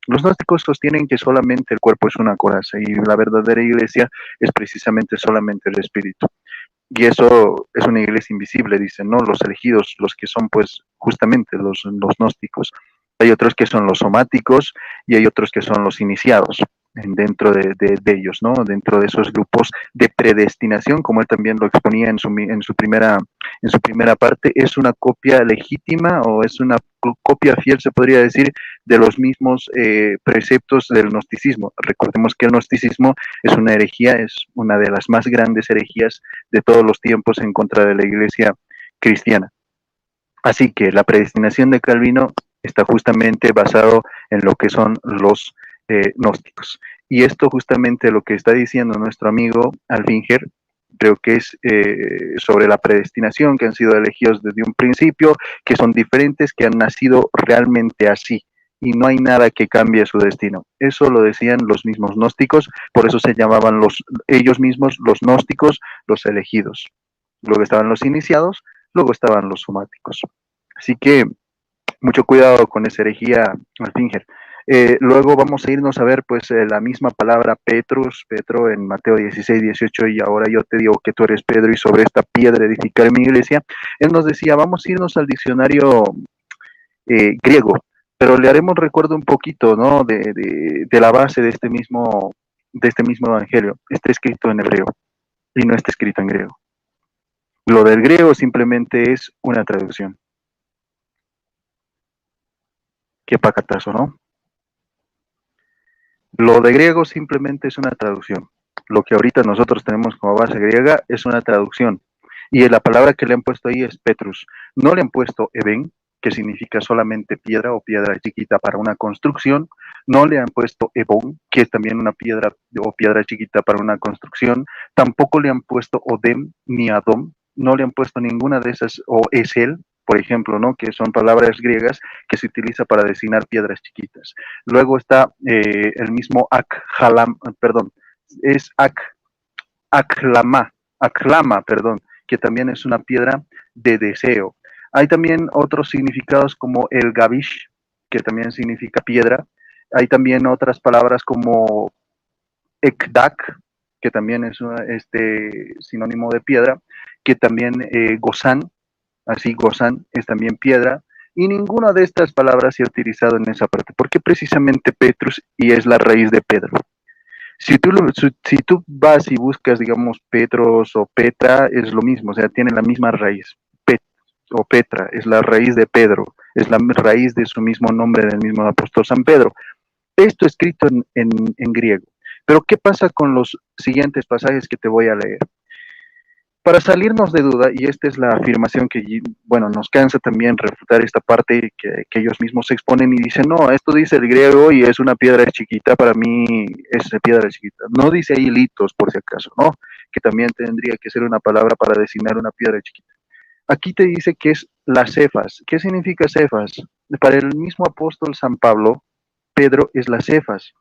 Los gnósticos sostienen que solamente el cuerpo es una coraza y la verdadera iglesia es precisamente solamente el espíritu. Y eso es una iglesia invisible, dicen, ¿no? Los elegidos, los que son pues justamente los gnósticos. Hay otros que son los somáticos y hay otros que son los iniciados dentro de ellos, ¿no? Dentro de esos grupos de predestinación, como él también lo exponía en su primera parte, es una copia legítima o es una copia fiel, se podría decir, de los mismos preceptos del gnosticismo. Recordemos que el gnosticismo es una herejía, es una de las más grandes herejías de todos los tiempos en contra de la iglesia cristiana. Así que la predestinación de Calvino está justamente basado en lo que son los gnósticos. Y esto justamente lo que está diciendo nuestro amigo Alfinger, creo que es sobre la predestinación, que han sido elegidos desde un principio, que son diferentes, que han nacido realmente así, y no hay nada que cambie su destino. Eso lo decían los mismos gnósticos, por eso se llamaban ellos mismos los gnósticos, los elegidos. Luego estaban los iniciados, luego estaban los somáticos. Así que mucho cuidado con esa herejía, Alfinger. Luego vamos a irnos a ver pues la misma palabra Petro en Mateo 16-18, y ahora yo te digo que tú eres Pedro y sobre esta piedra edificaré mi iglesia. Él nos decía, vamos a irnos al diccionario griego, pero le haremos recuerdo un poquito, ¿no? De la base de este mismo evangelio. Está escrito en hebreo y no está escrito en griego. Lo del griego simplemente es una traducción. Qué pacatazo, ¿no? Lo de griego simplemente es una traducción. Lo que ahorita nosotros tenemos como base griega es una traducción. Y la palabra que le han puesto ahí es Petrus. No le han puesto Eben, que significa solamente piedra o piedra chiquita para una construcción. No le han puesto Ebon, que es también una piedra o piedra chiquita para una construcción. Tampoco le han puesto Odem ni Adom. No le han puesto ninguna de esas, o Esel, por ejemplo, ¿no? Que son palabras griegas que se utiliza para designar piedras chiquitas. Luego está el mismo Ak-Halam, perdón, es aclama, perdón, que también es una piedra de deseo. Hay también otros significados como el gavish, que también significa piedra. Hay también otras palabras como ekdak, que también es sinónimo de piedra, que también gozán, así gozán es también piedra, y ninguna de estas palabras se ha utilizado en esa parte, porque precisamente Petrus y es la raíz de Pedro. Si tú vas y buscas, digamos, Petros o Petra, es lo mismo, o sea, tiene la misma raíz. Pet o Petra es la raíz de Pedro, es la raíz de su mismo nombre, del mismo apóstol San Pedro. Esto escrito en griego. Pero, ¿qué pasa con los siguientes pasajes que te voy a leer? Para salirnos de duda, y esta es la afirmación que, bueno, nos cansa también refutar esta parte que ellos mismos se exponen y dicen, no, esto dice el griego y es una piedra chiquita, para mí es piedra chiquita. No dice ahí litos, por si acaso, ¿no? Que también tendría que ser una palabra para designar una piedra chiquita. Aquí te dice que es la Cefas. ¿Qué significa Cefas? Para el mismo apóstol San Pablo, Pedro es la Cefas.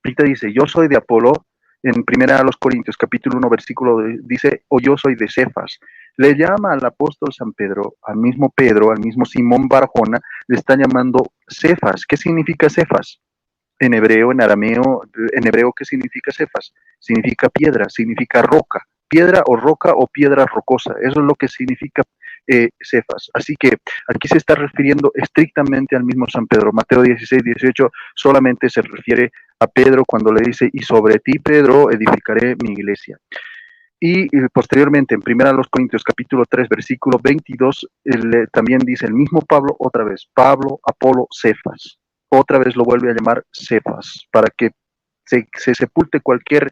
Ahorita dice, yo soy de Apolo, en primera a los Corintios, capítulo 1, versículo dice, o yo soy de Cefas. Le llama al apóstol San Pedro, al mismo Simón Barjona, le está llamando Cefas. ¿Qué significa Cefas? En hebreo, en arameo, en hebreo, ¿qué significa Cefas? Significa piedra, significa roca, piedra o roca o piedra rocosa. Eso es lo que significa Cefas. Así que aquí se está refiriendo estrictamente al mismo San Pedro. Mateo 16, 18 solamente se refiere a Pedro cuando le dice, y sobre ti, Pedro, edificaré mi iglesia. Y posteriormente, en 1 Corintios capítulo 3, versículo 22, también dice el mismo Pablo, otra vez, Pablo, Apolo, Cefas. Otra vez lo vuelve a llamar Cefas, para que se sepulte cualquier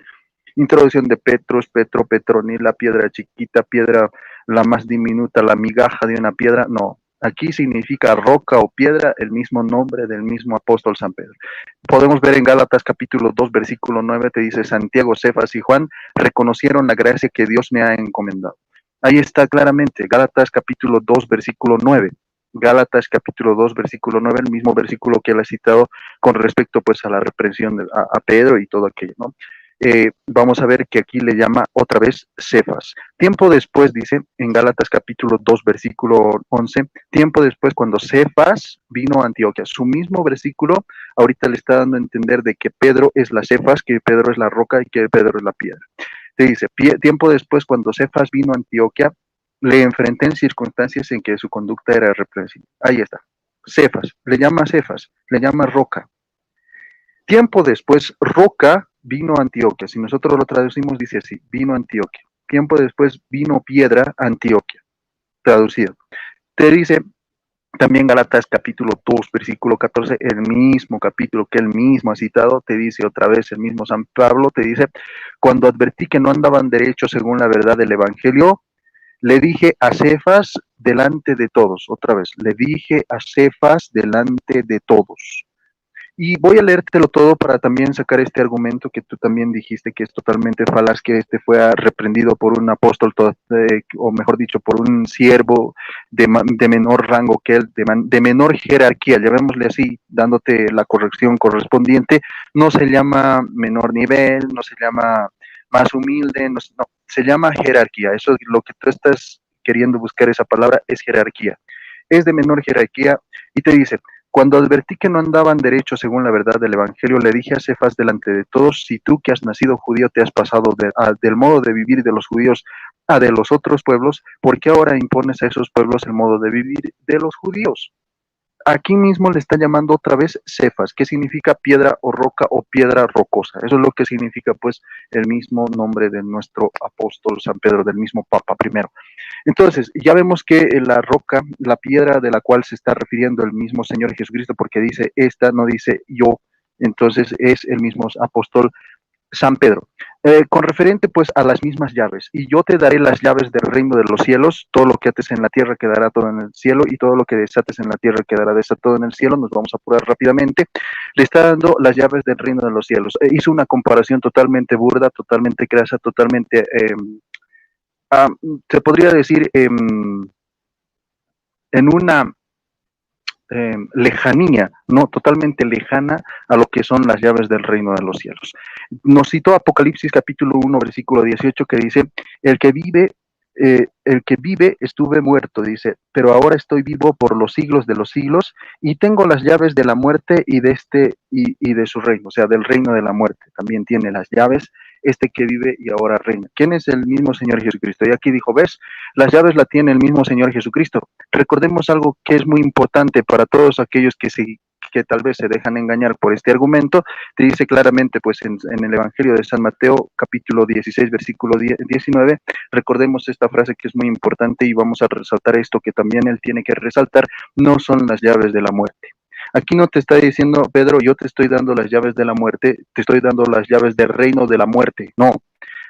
introducción de Petros, Petro, Petroni, la piedra chiquita, piedra la más diminuta, la migaja de una piedra. No, aquí significa roca o piedra, el mismo nombre del mismo apóstol San Pedro. Podemos ver en Gálatas capítulo 2, versículo 9, te dice, Santiago, Cefas y Juan reconocieron la gracia que Dios me ha encomendado. Ahí está claramente, Gálatas capítulo 2, versículo 9. Gálatas capítulo 2, versículo 9, el mismo versículo que él ha citado con respecto pues a la reprensión a Pedro y todo aquello, ¿no? Vamos a ver que aquí le llama otra vez Cefas. Tiempo después, dice en Gálatas capítulo 2, versículo 11, tiempo después cuando Cefas vino a Antioquia, su mismo versículo ahorita le está dando a entender de que Pedro es la Cefas, que Pedro es la roca y que Pedro es la piedra. Te dice, tiempo después cuando Cefas vino a Antioquia, le enfrenté en circunstancias en que su conducta era reprensible. Ahí está. Cefas, le llama roca. Tiempo después, roca vino a Antioquia. Si nosotros lo traducimos, dice así, vino a Antioquia. Tiempo después vino piedra a Antioquia. Traducido. Te dice también Gálatas capítulo 2, versículo 14, el mismo capítulo que él mismo ha citado, te dice otra vez el mismo San Pablo, te dice, cuando advertí que no andaban derechos según la verdad del Evangelio, le dije a Cefas delante de todos, otra vez, le dije a Cefas delante de todos. Y voy a leértelo todo para también sacar este argumento que tú también dijiste que es totalmente falaz, que fue reprendido por un apóstol, o mejor dicho, por un siervo de menor rango que él, de menor jerarquía, llamémosle así, dándote la corrección correspondiente. No se llama menor nivel, no se llama más humilde, no, se llama jerarquía. Eso es lo que tú estás queriendo buscar, esa palabra es jerarquía. Es de menor jerarquía y te dice, cuando advertí que no andaban derechos según la verdad del Evangelio, le dije a Cefas delante de todos, si tú que has nacido judío te has pasado del modo de vivir de los judíos a de los otros pueblos, ¿por qué ahora impones a esos pueblos el modo de vivir de los judíos? Aquí mismo le está llamando otra vez Cefas, que significa piedra o roca o piedra rocosa. Eso es lo que significa pues el mismo nombre de nuestro apóstol San Pedro, del mismo Papa primero. Entonces, ya vemos que la roca, la piedra de la cual se está refiriendo el mismo Señor Jesucristo, porque dice esta, no dice yo, entonces es el mismo apóstol San Pedro. Con referente pues a las mismas llaves, y yo te daré las llaves del reino de los cielos, todo lo que ates en la tierra quedará todo en el cielo, y todo lo que desates en la tierra quedará desatado en el cielo. Nos vamos a apurar rápidamente. Le está dando las llaves del reino de los cielos. Hizo una comparación totalmente burda, totalmente crasa, totalmente... se podría decir en una lejanía, no totalmente lejana a lo que son las llaves del reino de los cielos. Nos citó Apocalipsis capítulo 1, versículo 18, que dice, el que vive estuve muerto, dice, pero ahora estoy vivo por los siglos de los siglos y tengo las llaves de la muerte y de su reino, o sea, del reino de la muerte. También tiene las llaves este que vive y ahora reina. ¿Quién es el mismo Señor Jesucristo? Y aquí dijo, ¿ves? Las llaves la tiene el mismo Señor Jesucristo. Recordemos algo que es muy importante para todos aquellos que tal vez se dejan engañar por este argumento. Te dice claramente, pues en el Evangelio de San Mateo, capítulo 16, versículo 19, recordemos esta frase que es muy importante y vamos a resaltar esto que también él tiene que resaltar, no son las llaves de la muerte. Aquí no te está diciendo, Pedro, yo te estoy dando las llaves de la muerte, te estoy dando las llaves del reino de la muerte. No,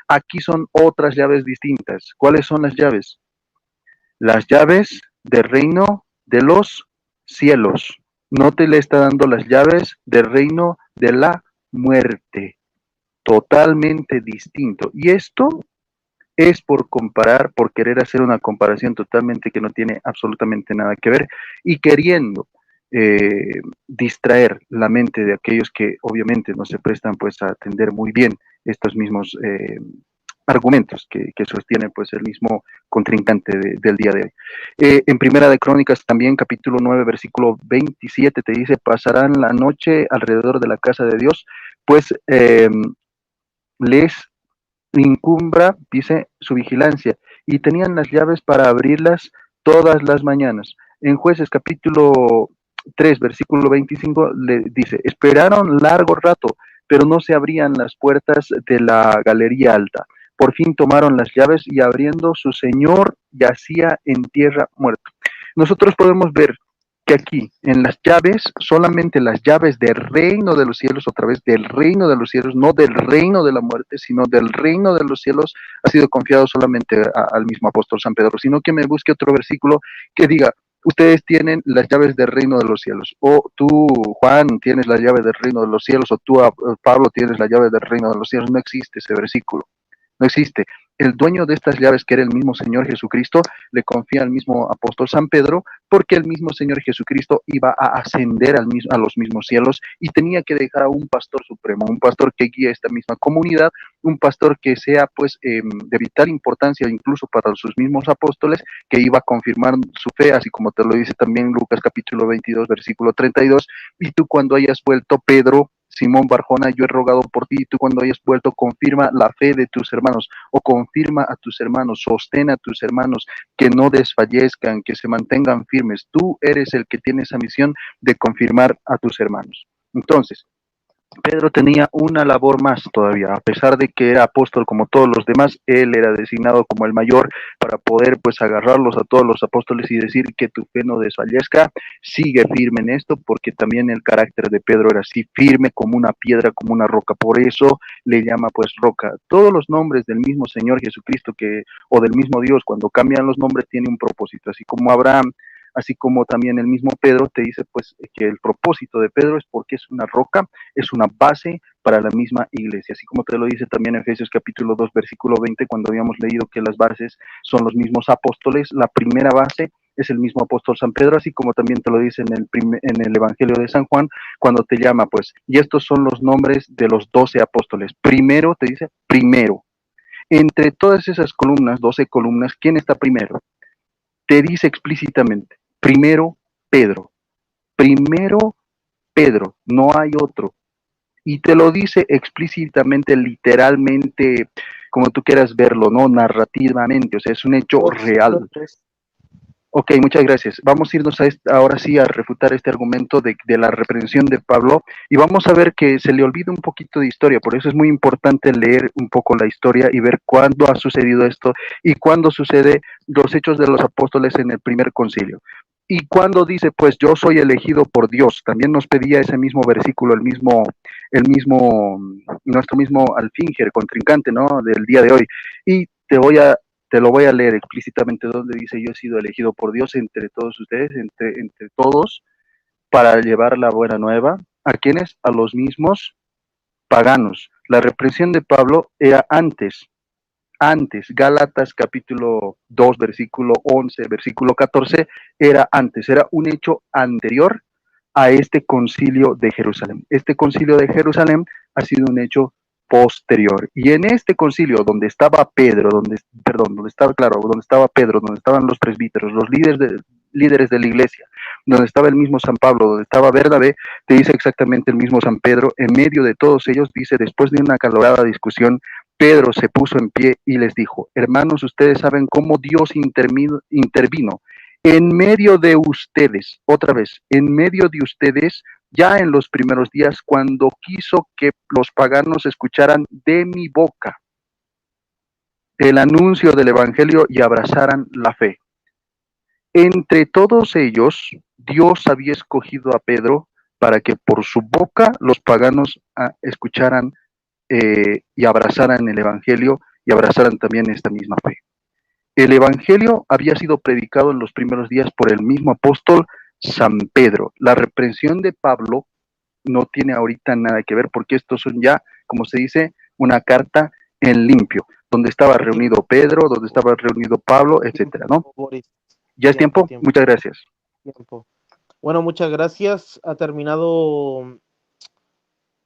aquí son otras llaves distintas. ¿Cuáles son las llaves? Las llaves del reino de los cielos. No te le está dando las llaves del reino de la muerte. Totalmente distinto. Y esto es por comparar, por querer hacer una comparación totalmente que no tiene absolutamente nada que ver y queriendo distraer la mente de aquellos que obviamente no se prestan pues a atender muy bien estos mismos argumentos que sostiene pues el mismo contrincante del día de hoy. En Primera de Crónicas también, capítulo 9, versículo 27, te dice, pasarán la noche alrededor de la casa de Dios, pues les incumbra, dice, su vigilancia, y tenían las llaves para abrirlas todas las mañanas. En Jueces capítulo 3, versículo 25, le dice, esperaron largo rato, pero no se abrían las puertas de la galería alta. Por fin tomaron las llaves y abriendo, su señor yacía en tierra muerto. Nosotros podemos ver que aquí en las llaves, solamente las llaves del reino de los cielos, otra vez del reino de los cielos, no del reino de la muerte, sino del reino de los cielos, ha sido confiado solamente al mismo apóstol San Pedro, sino que me busque otro versículo que diga, ustedes tienen las llaves del reino de los cielos, o tú, Juan, tienes las llaves del reino de los cielos, o tú, Pablo, tienes las llaves del reino de los cielos. No existe ese versículo. No existe. El dueño de estas llaves, que era el mismo Señor Jesucristo, le confía al mismo apóstol San Pedro, porque el mismo Señor Jesucristo iba a ascender a los mismos cielos y tenía que dejar a un pastor supremo, un pastor que guíe esta misma comunidad, un pastor que sea pues de vital importancia incluso para sus mismos apóstoles, que iba a confirmar su fe, así como te lo dice también Lucas capítulo 22, versículo 32, y tú cuando hayas vuelto, Pedro, Simón Barjona, yo he rogado por ti, y tú cuando hayas vuelto, confirma la fe de tus hermanos, o confirma a tus hermanos, sostén a tus hermanos, que no desfallezcan, que se mantengan firmes. Tú eres el que tiene esa misión de confirmar a tus hermanos. Entonces, Pedro tenía una labor más todavía, a pesar de que era apóstol como todos los demás, él era designado como el mayor para poder pues agarrarlos a todos los apóstoles y decir que tu fe no desfallezca, sigue firme en esto, porque también el carácter de Pedro era así, firme como una piedra, como una roca, por eso le llama pues roca. Todos los nombres del mismo Señor Jesucristo o del mismo Dios, cuando cambian los nombres tiene un propósito, así como Abraham, así como también el mismo Pedro te dice pues que el propósito de Pedro es porque es una roca, es una base para la misma iglesia, así como te lo dice también Efesios capítulo 2 versículo 20, cuando habíamos leído que las bases son los mismos apóstoles, la primera base es el mismo apóstol San Pedro, así como también te lo dice en el Evangelio de San Juan, cuando te llama pues, y estos son los nombres de los 12 apóstoles, primero te dice, primero, entre todas esas columnas, 12 columnas, ¿quién está primero? Te dice explícitamente, primero Pedro, primero Pedro, no hay otro. Y te lo dice explícitamente, literalmente, como tú quieras verlo, ¿no? Narrativamente, o sea, es un hecho real. Ok, muchas gracias. Vamos a irnos ahora sí a refutar este argumento de la reprensión de Pablo y vamos a ver que se le olvida un poquito de historia, por eso es muy importante leer un poco la historia y ver cuándo ha sucedido esto y cuándo sucede los hechos de los apóstoles en el primer concilio. Y cuando dice, pues yo soy elegido por Dios, también nos pedía ese mismo versículo, nuestro mismo alfinger, contrincante, ¿no? Del día de hoy. Y te lo voy a leer explícitamente donde dice, yo he sido elegido por Dios entre todos ustedes, entre todos, para llevar la buena nueva. ¿A quiénes? A los mismos paganos. La reprensión de Pablo era antes antes. Gálatas capítulo 2, versículo 11, versículo 14, era antes, era un hecho anterior a este concilio de Jerusalén. Este concilio de Jerusalén ha sido un hecho posterior. Y en este concilio donde estaba Pedro, donde estaba Pedro, donde estaban los presbíteros, los líderes de la iglesia, donde estaba el mismo San Pablo, donde estaba Bernabé, te dice exactamente el mismo San Pedro, en medio de todos ellos, dice, después de una acalorada discusión, Pedro se puso en pie y les dijo, hermanos, ustedes saben cómo Dios intervino en medio de ustedes, otra vez, en medio de ustedes, ya en los primeros días, cuando quiso que los paganos escucharan de mi boca el anuncio del evangelio y abrazaran la fe. Entre todos ellos, Dios había escogido a Pedro para que por su boca los paganos escucharan y abrazaran el evangelio y abrazaran también esta misma fe. El evangelio había sido predicado en los primeros días por el mismo apóstol San Pedro. La reprensión de Pablo no tiene ahorita nada que ver porque estos son ya, como se dice, una carta en limpio, donde estaba reunido Pedro, donde estaba reunido Pablo, etcétera, ¿no? ¿Ya es tiempo? Muchas gracias. Bueno, muchas gracias. Ha terminado.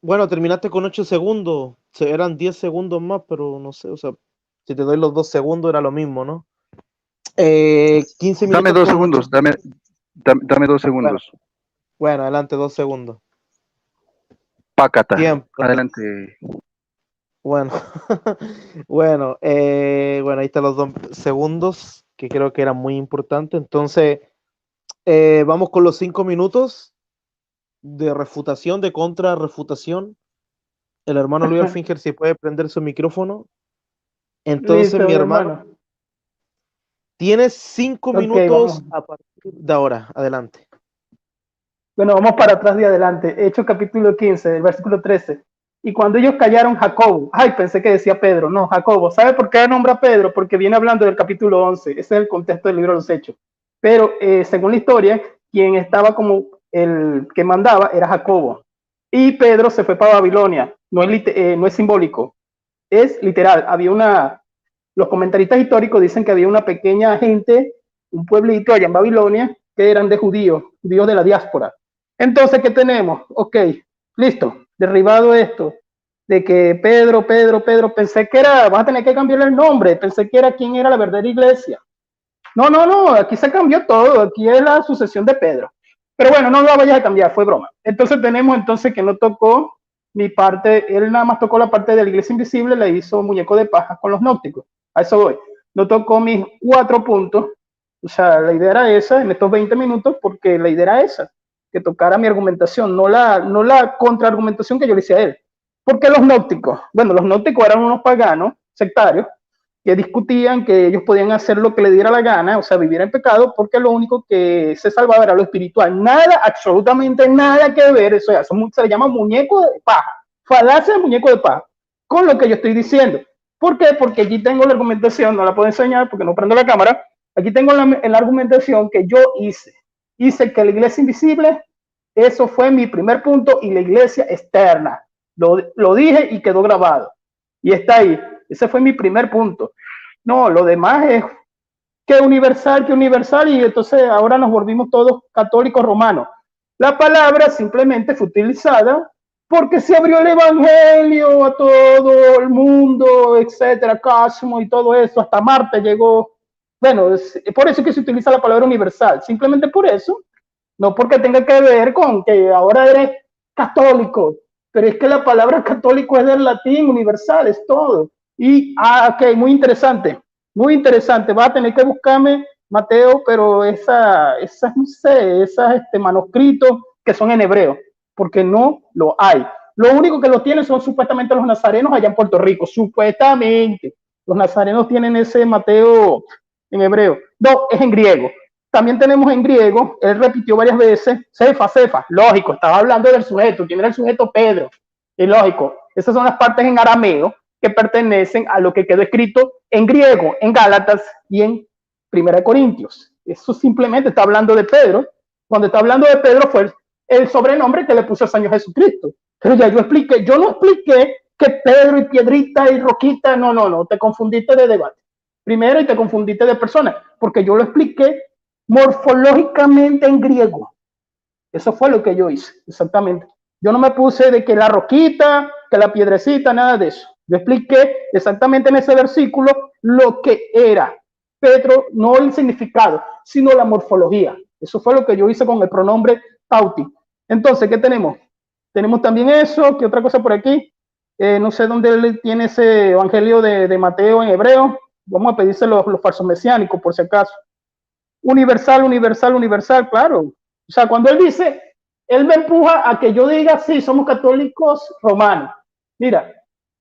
Bueno, terminaste con 8 segundos. Eran 10 segundos más, pero no sé, o sea, si te doy los 2 segundos era lo mismo, ¿no? 15 minutos. Dame 2 segundos, dame 2 segundos. Bueno, adelante, 2 segundos. Pácata. Tiempo. Adelante. Bueno, bueno, ahí están los 2 segundos, que creo que eran muy importantes. Entonces, vamos con los 5 minutos de refutación, de contrarrefutación. El hermano Luis Alfinger, si puede prender su micrófono. Entonces, Listo, mi hermano, tienes 5 minutos a partir de ahora. Adelante. Bueno, vamos para atrás de adelante. Hechos capítulo 15, el versículo 13. Y cuando ellos callaron, Jacobo, pensé que decía Pedro, no, Jacobo. ¿Sabe por qué nombra Pedro? Porque viene hablando del capítulo 11, ese es el contexto del libro de los Hechos. Pero según la historia, quien estaba como el que mandaba era Jacobo. Y Pedro se fue para Babilonia, no es simbólico, es literal. Los comentaristas históricos dicen que había una pequeña gente, un pueblito allá en Babilonia, que eran de judíos de la diáspora. Entonces, ¿qué tenemos? Ok, listo, derribado esto, de que Pedro, pensé que era, vas a tener que cambiarle el nombre, pensé que era quién era la verdadera iglesia. No, aquí se cambió todo, aquí es la sucesión de Pedro. Pero bueno, no lo vayas a cambiar, fue broma. Entonces tenemos que no tocó mi parte, él nada más tocó la parte de la iglesia invisible, le hizo muñeco de paja con los gnósticos. A eso voy. No tocó mis 4 puntos, o sea, la idea era esa en estos 20 minutos, porque la idea era esa, que tocara mi argumentación, no la contraargumentación que yo le hice a él. ¿Por qué los gnósticos? Bueno, los gnósticos eran unos paganos, sectarios, que discutían que ellos podían hacer lo que les diera la gana, o sea, vivir en pecado, porque lo único que se salvaba era lo espiritual. Nada, absolutamente nada que ver, eso se le llama muñeco de paja, falacia de muñeco de paja, con lo que yo estoy diciendo. ¿Por qué? Porque aquí tengo la argumentación, no la puedo enseñar porque no prendo la cámara, aquí tengo la argumentación que yo hice. Hice que la iglesia invisible, eso fue mi primer punto, y la iglesia externa. Lo dije y quedó grabado. Y está ahí. Ese fue mi primer punto. No, lo demás es que universal, y entonces ahora nos volvimos todos católicos romanos. La palabra simplemente fue utilizada porque se abrió el evangelio a todo el mundo, etcétera, Cosmo y todo eso, hasta Marte llegó. Bueno, es por eso que se utiliza la palabra universal, simplemente por eso, no porque tenga que ver con que ahora eres católico, pero es que la palabra católico es del latín, universal, es todo. Y, ok, muy interesante, va a tener que buscarme, Mateo, pero esas no sé, esas manuscritos que son en hebreo, porque no lo hay. Lo único que lo tienen son supuestamente los nazarenos allá en Puerto Rico, supuestamente. Los nazarenos tienen ese Mateo en hebreo. No, es en griego. También tenemos en griego, él repitió varias veces, Cefa, lógico, estaba hablando del sujeto. ¿Quién era el sujeto? Pedro. Es lógico. Esas son las partes en arameo que pertenecen a lo que quedó escrito en griego, en Gálatas y en 1 Corintios. Eso simplemente está hablando de Pedro. Cuando está hablando de Pedro fue el sobrenombre que le puso el Señor Jesucristo. Pero ya yo no expliqué que Pedro y Piedrita y Roquita, no, te confundiste de debate. Primero, y te confundiste de persona, porque yo lo expliqué morfológicamente en griego. Eso fue lo que yo hice, exactamente. Yo no me puse de que la roquita, que la piedrecita, nada de eso. Yo expliqué exactamente en ese versículo lo que era Pedro, no el significado, sino la morfología. Eso fue lo que yo hice con el pronombre tauti. Entonces, ¿qué tenemos? Tenemos también eso. ¿Qué otra cosa por aquí? No sé dónde tiene ese evangelio de Mateo en hebreo. Vamos a pedirse los falsos mesiánicos, por si acaso. Universal, universal, universal, claro. O sea, cuando él dice, él me empuja a que yo diga, sí, somos católicos romanos. Mira,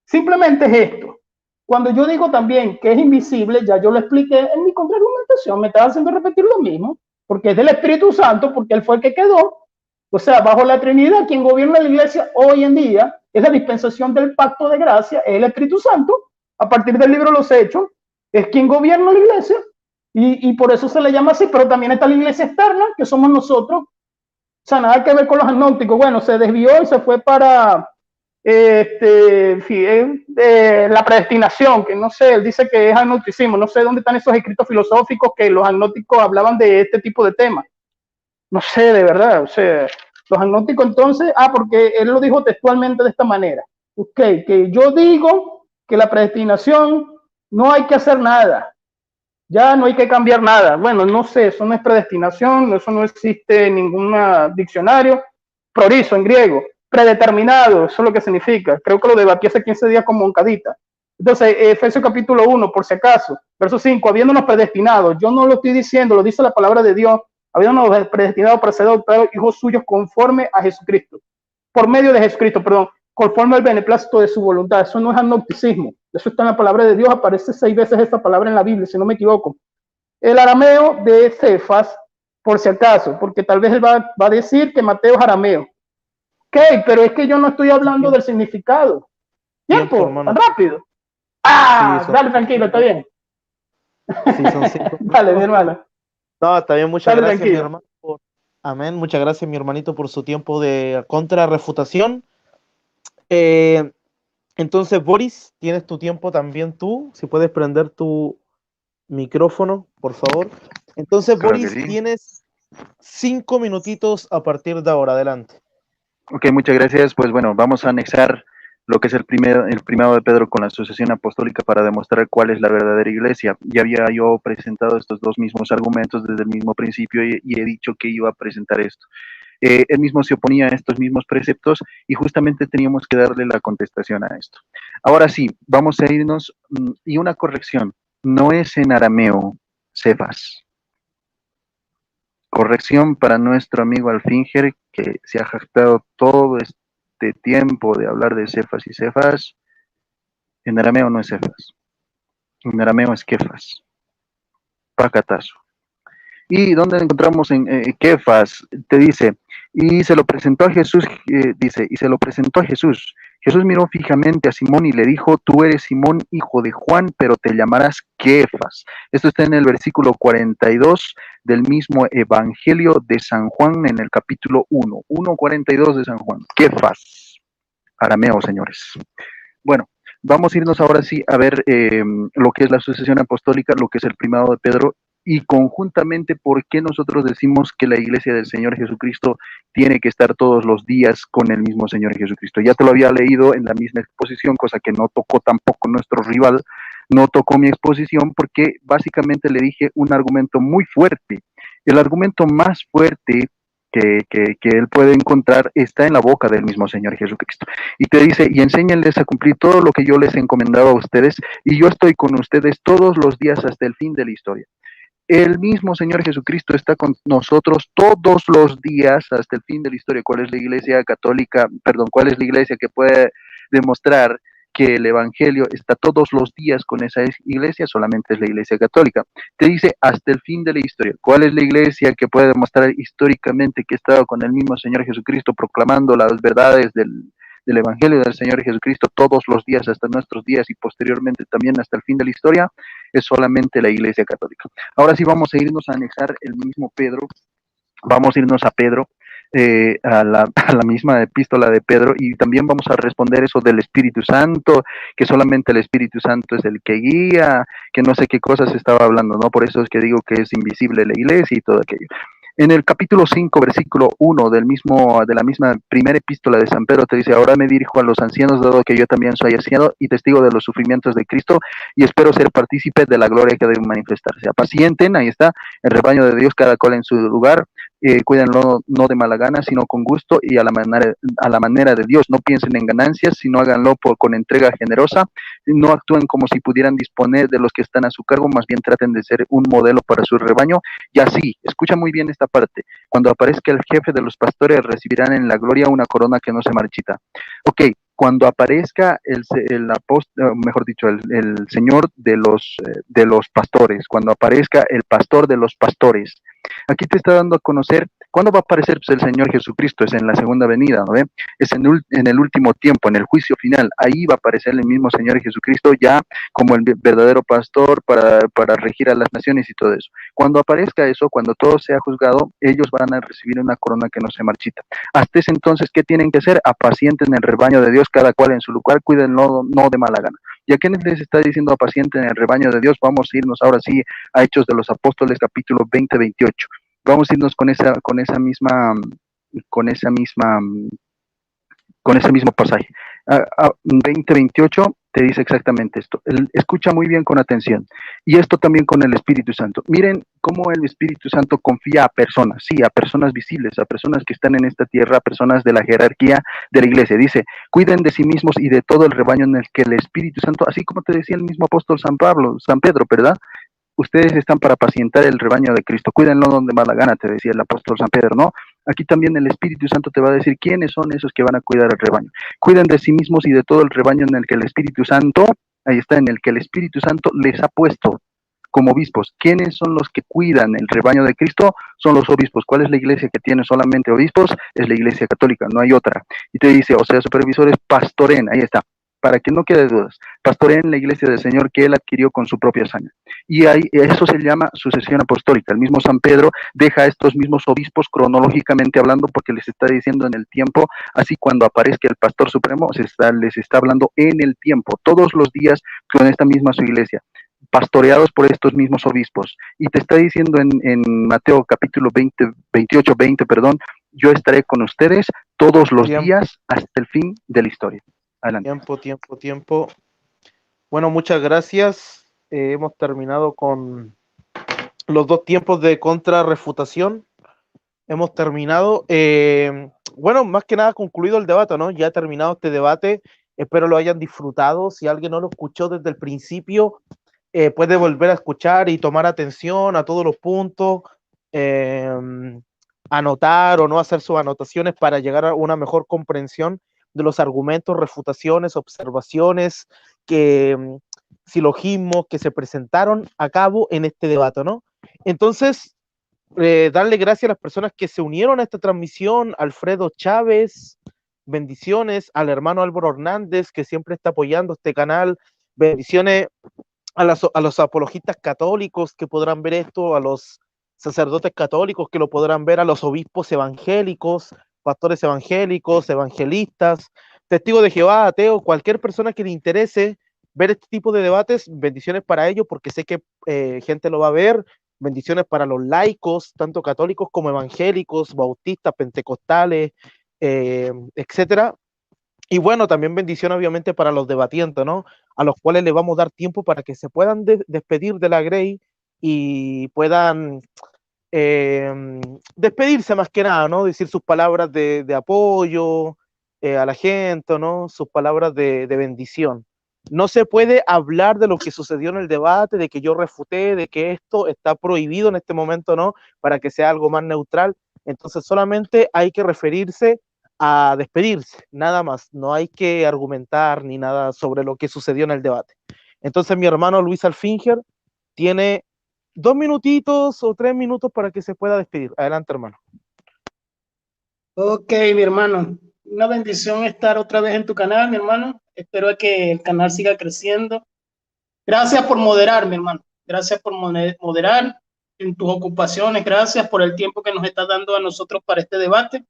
simplemente es esto. Cuando yo digo también que es invisible, ya yo lo expliqué en mi contraargumentación, me estaba haciendo repetir lo mismo, porque es del Espíritu Santo, porque él fue el que quedó. O sea, bajo la Trinidad, quien gobierna la iglesia hoy en día es la dispensación del pacto de gracia, es el Espíritu Santo, a partir del libro de los Hechos, es quien gobierna la iglesia, y por eso se le llama así, pero también está la iglesia externa, que somos nosotros. O sea, nada que ver con los agnósticos. Bueno, se desvió y se fue para la predestinación, que no sé, él dice que es agnosticismo, no sé dónde están esos escritos filosóficos que los agnósticos hablaban de este tipo de temas. No sé, de verdad, o sea, los agnósticos entonces, porque él lo dijo textualmente de esta manera, ok, que yo digo que la predestinación no hay que hacer nada, ya no hay que cambiar nada. Bueno, no sé, eso no es predestinación, eso no existe en ningún diccionario. Prorizo en griego, predeterminado, eso es lo que significa. Creo que lo debatí hace 15 días con Moncadita. Entonces, Efesios capítulo 1, por si acaso, verso 5, habiéndonos predestinado, yo no lo estoy diciendo, lo dice la palabra de Dios, habiéndonos predestinado para ser adoptados hijos suyos conforme a Jesucristo, por medio de Jesucristo, perdón, conforme al beneplácito de su voluntad. Eso no es agnosticismo, eso está en la palabra de Dios, aparece 6 veces esta palabra en la Biblia, si no me equivoco. El arameo de Cefas, por si acaso, porque tal vez él va a decir que Mateo es arameo. Ok, pero es que yo no estoy hablando del significado. Tiempo, tan rápido. Sí, dale, tranquilo, está bien. Sí, son 5 Dale, mi hermano. No, está bien, muchas Dale, gracias, tranquilo. mi hermano. Amén, muchas gracias, mi hermanito, por su tiempo de contrarrefutación. Entonces, Boris, tienes tu tiempo también tú. Si puedes prender tu micrófono, por favor. Entonces, Claro que Boris, sí. tienes 5 minutitos a partir de ahora. Adelante. Ok, muchas gracias. Pues bueno, vamos a anexar lo que es el primado de Pedro con la sucesión apostólica para demostrar cuál es la verdadera iglesia. Ya había yo presentado estos dos mismos argumentos desde el mismo principio y he dicho que iba a presentar esto. Él mismo se oponía a estos mismos preceptos y justamente teníamos que darle la contestación a esto. Ahora sí, vamos a irnos, y una corrección, no es en arameo, Cefas. Corrección para nuestro amigo Alfinger, que se ha jactado todo este tiempo de hablar de Cefas y Cefas. En arameo no es Cefas, en arameo es Kefas, pacatazo. ¿Y dónde encontramos en Kefas? Te dice, y se lo presentó a Jesús, dice, y se lo presentó a Jesús. Jesús miró fijamente a Simón y le dijo, tú eres Simón, hijo de Juan, pero te llamarás Kefas. Esto está en el versículo 42 del mismo Evangelio de San Juan, en el capítulo 1:42 de San Juan. Kefas, arameo, señores. Bueno, vamos a irnos ahora sí a ver lo que es la sucesión apostólica, lo que es el primado de Pedro, y conjuntamente por qué nosotros decimos que la iglesia del Señor Jesucristo tiene que estar todos los días con el mismo Señor Jesucristo. Ya te lo había leído en la misma exposición, cosa que no tocó tampoco nuestro rival, no tocó mi exposición porque básicamente le dije un argumento muy fuerte. El argumento más fuerte que él puede encontrar está en la boca del mismo Señor Jesucristo. Y te dice, y enséñenles a cumplir todo lo que yo les he encomendado a ustedes, y yo estoy con ustedes todos los días hasta el fin de la historia. El mismo Señor Jesucristo está con nosotros todos los días hasta el fin de la historia. ¿Cuál es la iglesia católica? Perdón, ¿cuál es la iglesia que puede demostrar que el Evangelio está todos los días con esa iglesia? Solamente es la iglesia católica. Te dice hasta el fin de la historia. ¿Cuál es la iglesia que puede demostrar históricamente que ha estado con el mismo Señor Jesucristo proclamando las verdades del Evangelio del Señor Jesucristo todos los días hasta nuestros días y posteriormente también hasta el fin de la historia? Es solamente la iglesia católica. Ahora sí vamos a irnos a anexar el mismo Pedro, vamos a irnos a Pedro, a la misma epístola de Pedro, y también vamos a responder eso del Espíritu Santo, que solamente el Espíritu Santo es el que guía, que no sé qué cosas estaba hablando, ¿no? Por eso es que digo que es invisible la iglesia y todo aquello. En el capítulo 5, versículo 1 de la misma primera epístola de San Pedro, te dice: ahora me dirijo a los ancianos, dado que yo también soy anciano y testigo de los sufrimientos de Cristo, y espero ser partícipe de la gloria que debe manifestarse. Apacienten, ahí está, el rebaño de Dios, cada cual en su lugar. Cuídenlo no de mala gana, sino con gusto y a la manera de Dios. No piensen en ganancias, sino háganlo con entrega generosa. No actúen como si pudieran disponer de los que están a su cargo, más bien traten de ser un modelo para su rebaño. Y así, escucha muy bien esta parte: cuando aparezca el jefe de los pastores, recibirán en la gloria una corona que no se marchita. Ok, cuando aparezca el apóstol, mejor dicho, el señor de los pastores, cuando aparezca el pastor de los pastores, aquí te está dando a conocer cuándo va a aparecer, pues, el Señor Jesucristo. Es en la segunda venida, ¿no ve? Es en el último tiempo, en el juicio final. Ahí va a aparecer el mismo Señor Jesucristo ya como el verdadero pastor para regir a las naciones y todo eso. Cuando aparezca eso, cuando todo sea juzgado, ellos van a recibir una corona que no se marchita. Hasta ese entonces, ¿qué tienen que hacer? Apacienten el rebaño de Dios, cada cual en su lugar, cuídenlo no de mala gana. ¿Y a quién les está diciendo apacienten el rebaño de Dios? Vamos a irnos ahora sí a Hechos de los Apóstoles, capítulo 20-28. Vamos a irnos con ese mismo pasaje. 20-28 te dice exactamente esto. Escucha muy bien con atención. Y esto también con el Espíritu Santo. Miren cómo el Espíritu Santo confía a personas, sí, a personas visibles, a personas que están en esta tierra, a personas de la jerarquía de la iglesia. Dice: cuiden de sí mismos y de todo el rebaño en el que el Espíritu Santo, así como te decía el mismo apóstol San Pedro, ¿verdad? Ustedes están para apacientar el rebaño de Cristo. Cuídenlo donde mala gana, te decía el apóstol San Pedro, ¿no? Aquí también el Espíritu Santo te va a decir quiénes son esos que van a cuidar el rebaño. Cuiden de sí mismos y de todo el rebaño en el que el Espíritu Santo, ahí está, en el que el Espíritu Santo les ha puesto como obispos. ¿Quiénes son los que cuidan el rebaño de Cristo? Son los obispos. ¿Cuál es la iglesia que tiene solamente obispos? Es la iglesia católica, no hay otra. Y te dice, o sea, supervisores, pastoren, ahí está, para que no quede dudas, pastoren la iglesia del Señor que él adquirió con su propia sangre. Y ahí, eso se llama sucesión apostólica. El mismo San Pedro deja a estos mismos obispos cronológicamente hablando, porque les está diciendo en el tiempo, así cuando aparezca el pastor supremo, les está hablando en el tiempo, todos los días, con esta misma su iglesia, pastoreados por estos mismos obispos. Y te está diciendo en Mateo capítulo 28-20, perdón: yo estaré con ustedes todos los días hasta el fin de la historia. Adelante. Tiempo. Bueno, muchas gracias. Hemos terminado con los 2 tiempos de contrarrefutación. Hemos terminado. Bueno, más que nada concluido el debate, ¿no? Ya ha terminado este debate. Espero lo hayan disfrutado. Si alguien no lo escuchó desde el principio, puede volver a escuchar y tomar atención a todos los puntos, anotar o no hacer sus anotaciones para llegar a una mejor comprensión de los argumentos, refutaciones, observaciones, silogismos que se presentaron a cabo en este debate, ¿no? Entonces, darle gracias a las personas que se unieron a esta transmisión: Alfredo Chávez, bendiciones; al hermano Álvaro Hernández, que siempre está apoyando este canal, bendiciones; a los apologistas católicos que podrán ver esto, a los sacerdotes católicos que lo podrán ver, a los obispos evangélicos, pastores evangélicos, evangelistas, testigos de Jehová, ateos, cualquier persona que le interese ver este tipo de debates, bendiciones para ellos, porque sé que gente lo va a ver. Bendiciones para los laicos, tanto católicos como evangélicos, bautistas, pentecostales, etcétera. Y bueno, también bendición obviamente para los debatientes, ¿no? A los cuales les vamos a dar tiempo para que se puedan despedir de la Grey y puedan despedirse más que nada, ¿no? Decir sus palabras de apoyo a la gente, ¿no? Sus palabras de bendición. No se puede hablar de lo que sucedió en el debate, de que yo refuté, de que esto está prohibido en este momento, ¿no? Para que sea algo más neutral. Entonces solamente hay que referirse a despedirse, nada más. No hay que argumentar ni nada sobre lo que sucedió en el debate. Entonces mi hermano Luis Alfinger tiene 2 minutitos o 3 minutos para que se pueda despedir. Adelante, hermano. Ok, mi hermano. Una bendición estar otra vez en tu canal, mi hermano. Espero que el canal siga creciendo. Gracias por moderar, mi hermano. Gracias por moderar en tus ocupaciones. Gracias por el tiempo que nos estás dando a nosotros para este debate.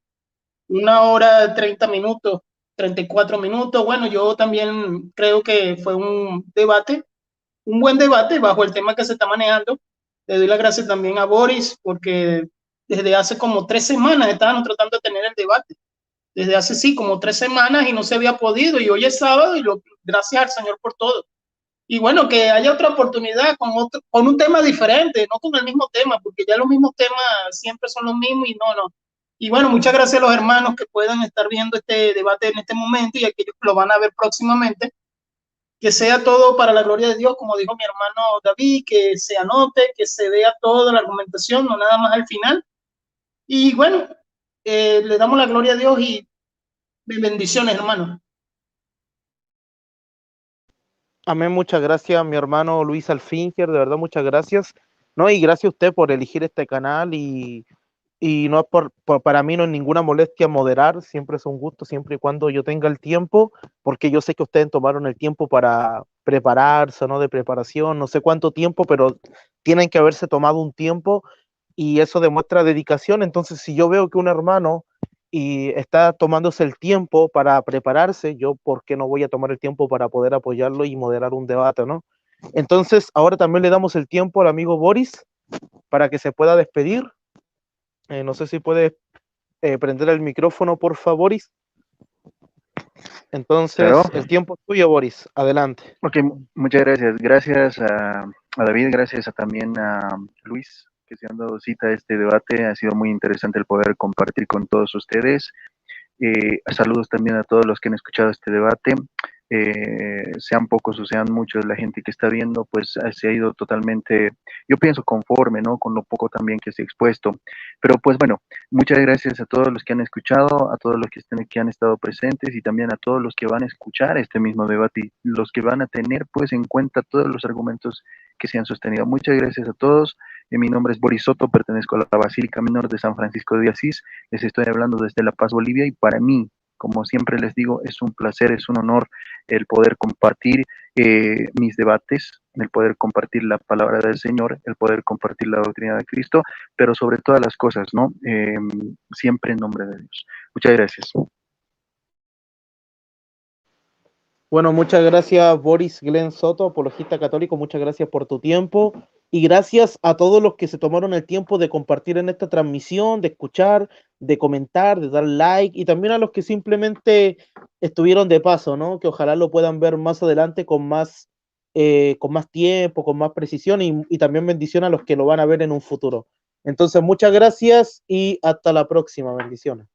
1 hora 30 minutos, 34 minutos. Bueno, yo también creo que fue un debate, un buen debate bajo el tema que se está manejando. Le doy las gracias también a Boris porque desde hace como 3 semanas estaban tratando de tener el debate. Desde hace sí, como 3 semanas y no se había podido. Y hoy es sábado y gracias al Señor por todo. Y bueno, que haya otra oportunidad con un tema diferente, no con el mismo tema, porque ya los mismos temas siempre son los mismos y no. Y bueno, muchas gracias a los hermanos que puedan estar viendo este debate en este momento y aquellos que lo van a ver próximamente. Que sea todo para la gloria de Dios, como dijo mi hermano David, que se anote, que se vea toda la argumentación, no nada más al final. Y bueno, le damos la gloria a Dios y bendiciones, hermano. Amén, muchas gracias, mi hermano Luis Alfinger, de verdad, muchas gracias. No, y gracias a usted por elegir este canal y no es para mí no es ninguna molestia moderar, siempre es un gusto, siempre y cuando yo tenga el tiempo, porque yo sé que ustedes tomaron el tiempo para prepararse, ¿no? De preparación, no sé cuánto tiempo, pero tienen que haberse tomado un tiempo y eso demuestra dedicación. Entonces, si yo veo que un hermano y está tomándose el tiempo para prepararse, yo, ¿por qué no voy a tomar el tiempo para poder apoyarlo y moderar un debate, ¿no? Entonces, ahora también le damos el tiempo al amigo Boris para que se pueda despedir. No sé si puede prender el micrófono, por favor, Boris. Entonces, Claro. el tiempo es tuyo, Boris. Adelante. Ok, muchas gracias. Gracias a David, gracias también a Luis, que se han dado cita a este debate. Ha sido muy interesante el poder compartir con todos ustedes. Saludos también a todos los que han escuchado este debate. Sean pocos o sean muchos, la gente que está viendo, pues se ha ido totalmente, yo pienso, conforme, ¿no? Con lo poco también que se ha expuesto. Pero pues bueno, muchas gracias a todos los que han escuchado, a todos los que han estado presentes y también a todos los que van a escuchar este mismo debate y los que van a tener pues en cuenta todos los argumentos que se han sostenido. Muchas gracias a todos. Mi nombre es Boris Soto, pertenezco a la Basílica Menor de San Francisco de Asís. Les estoy hablando desde La Paz, Bolivia, y para mí, como siempre les digo, es un placer, es un honor el poder compartir mis debates, el poder compartir la palabra del Señor, el poder compartir la doctrina de Cristo, pero sobre todas las cosas, ¿no? Siempre en nombre de Dios. Muchas gracias. Bueno, muchas gracias, Boris Glenn Soto, apologista católico, muchas gracias por tu tiempo y gracias a todos los que se tomaron el tiempo de compartir en esta transmisión, de escuchar, de comentar, de dar like y también a los que simplemente estuvieron de paso, ¿no? Que ojalá lo puedan ver más adelante con más tiempo, con más precisión y también bendición a los que lo van a ver en un futuro. Entonces, muchas gracias y hasta la próxima. Bendiciones.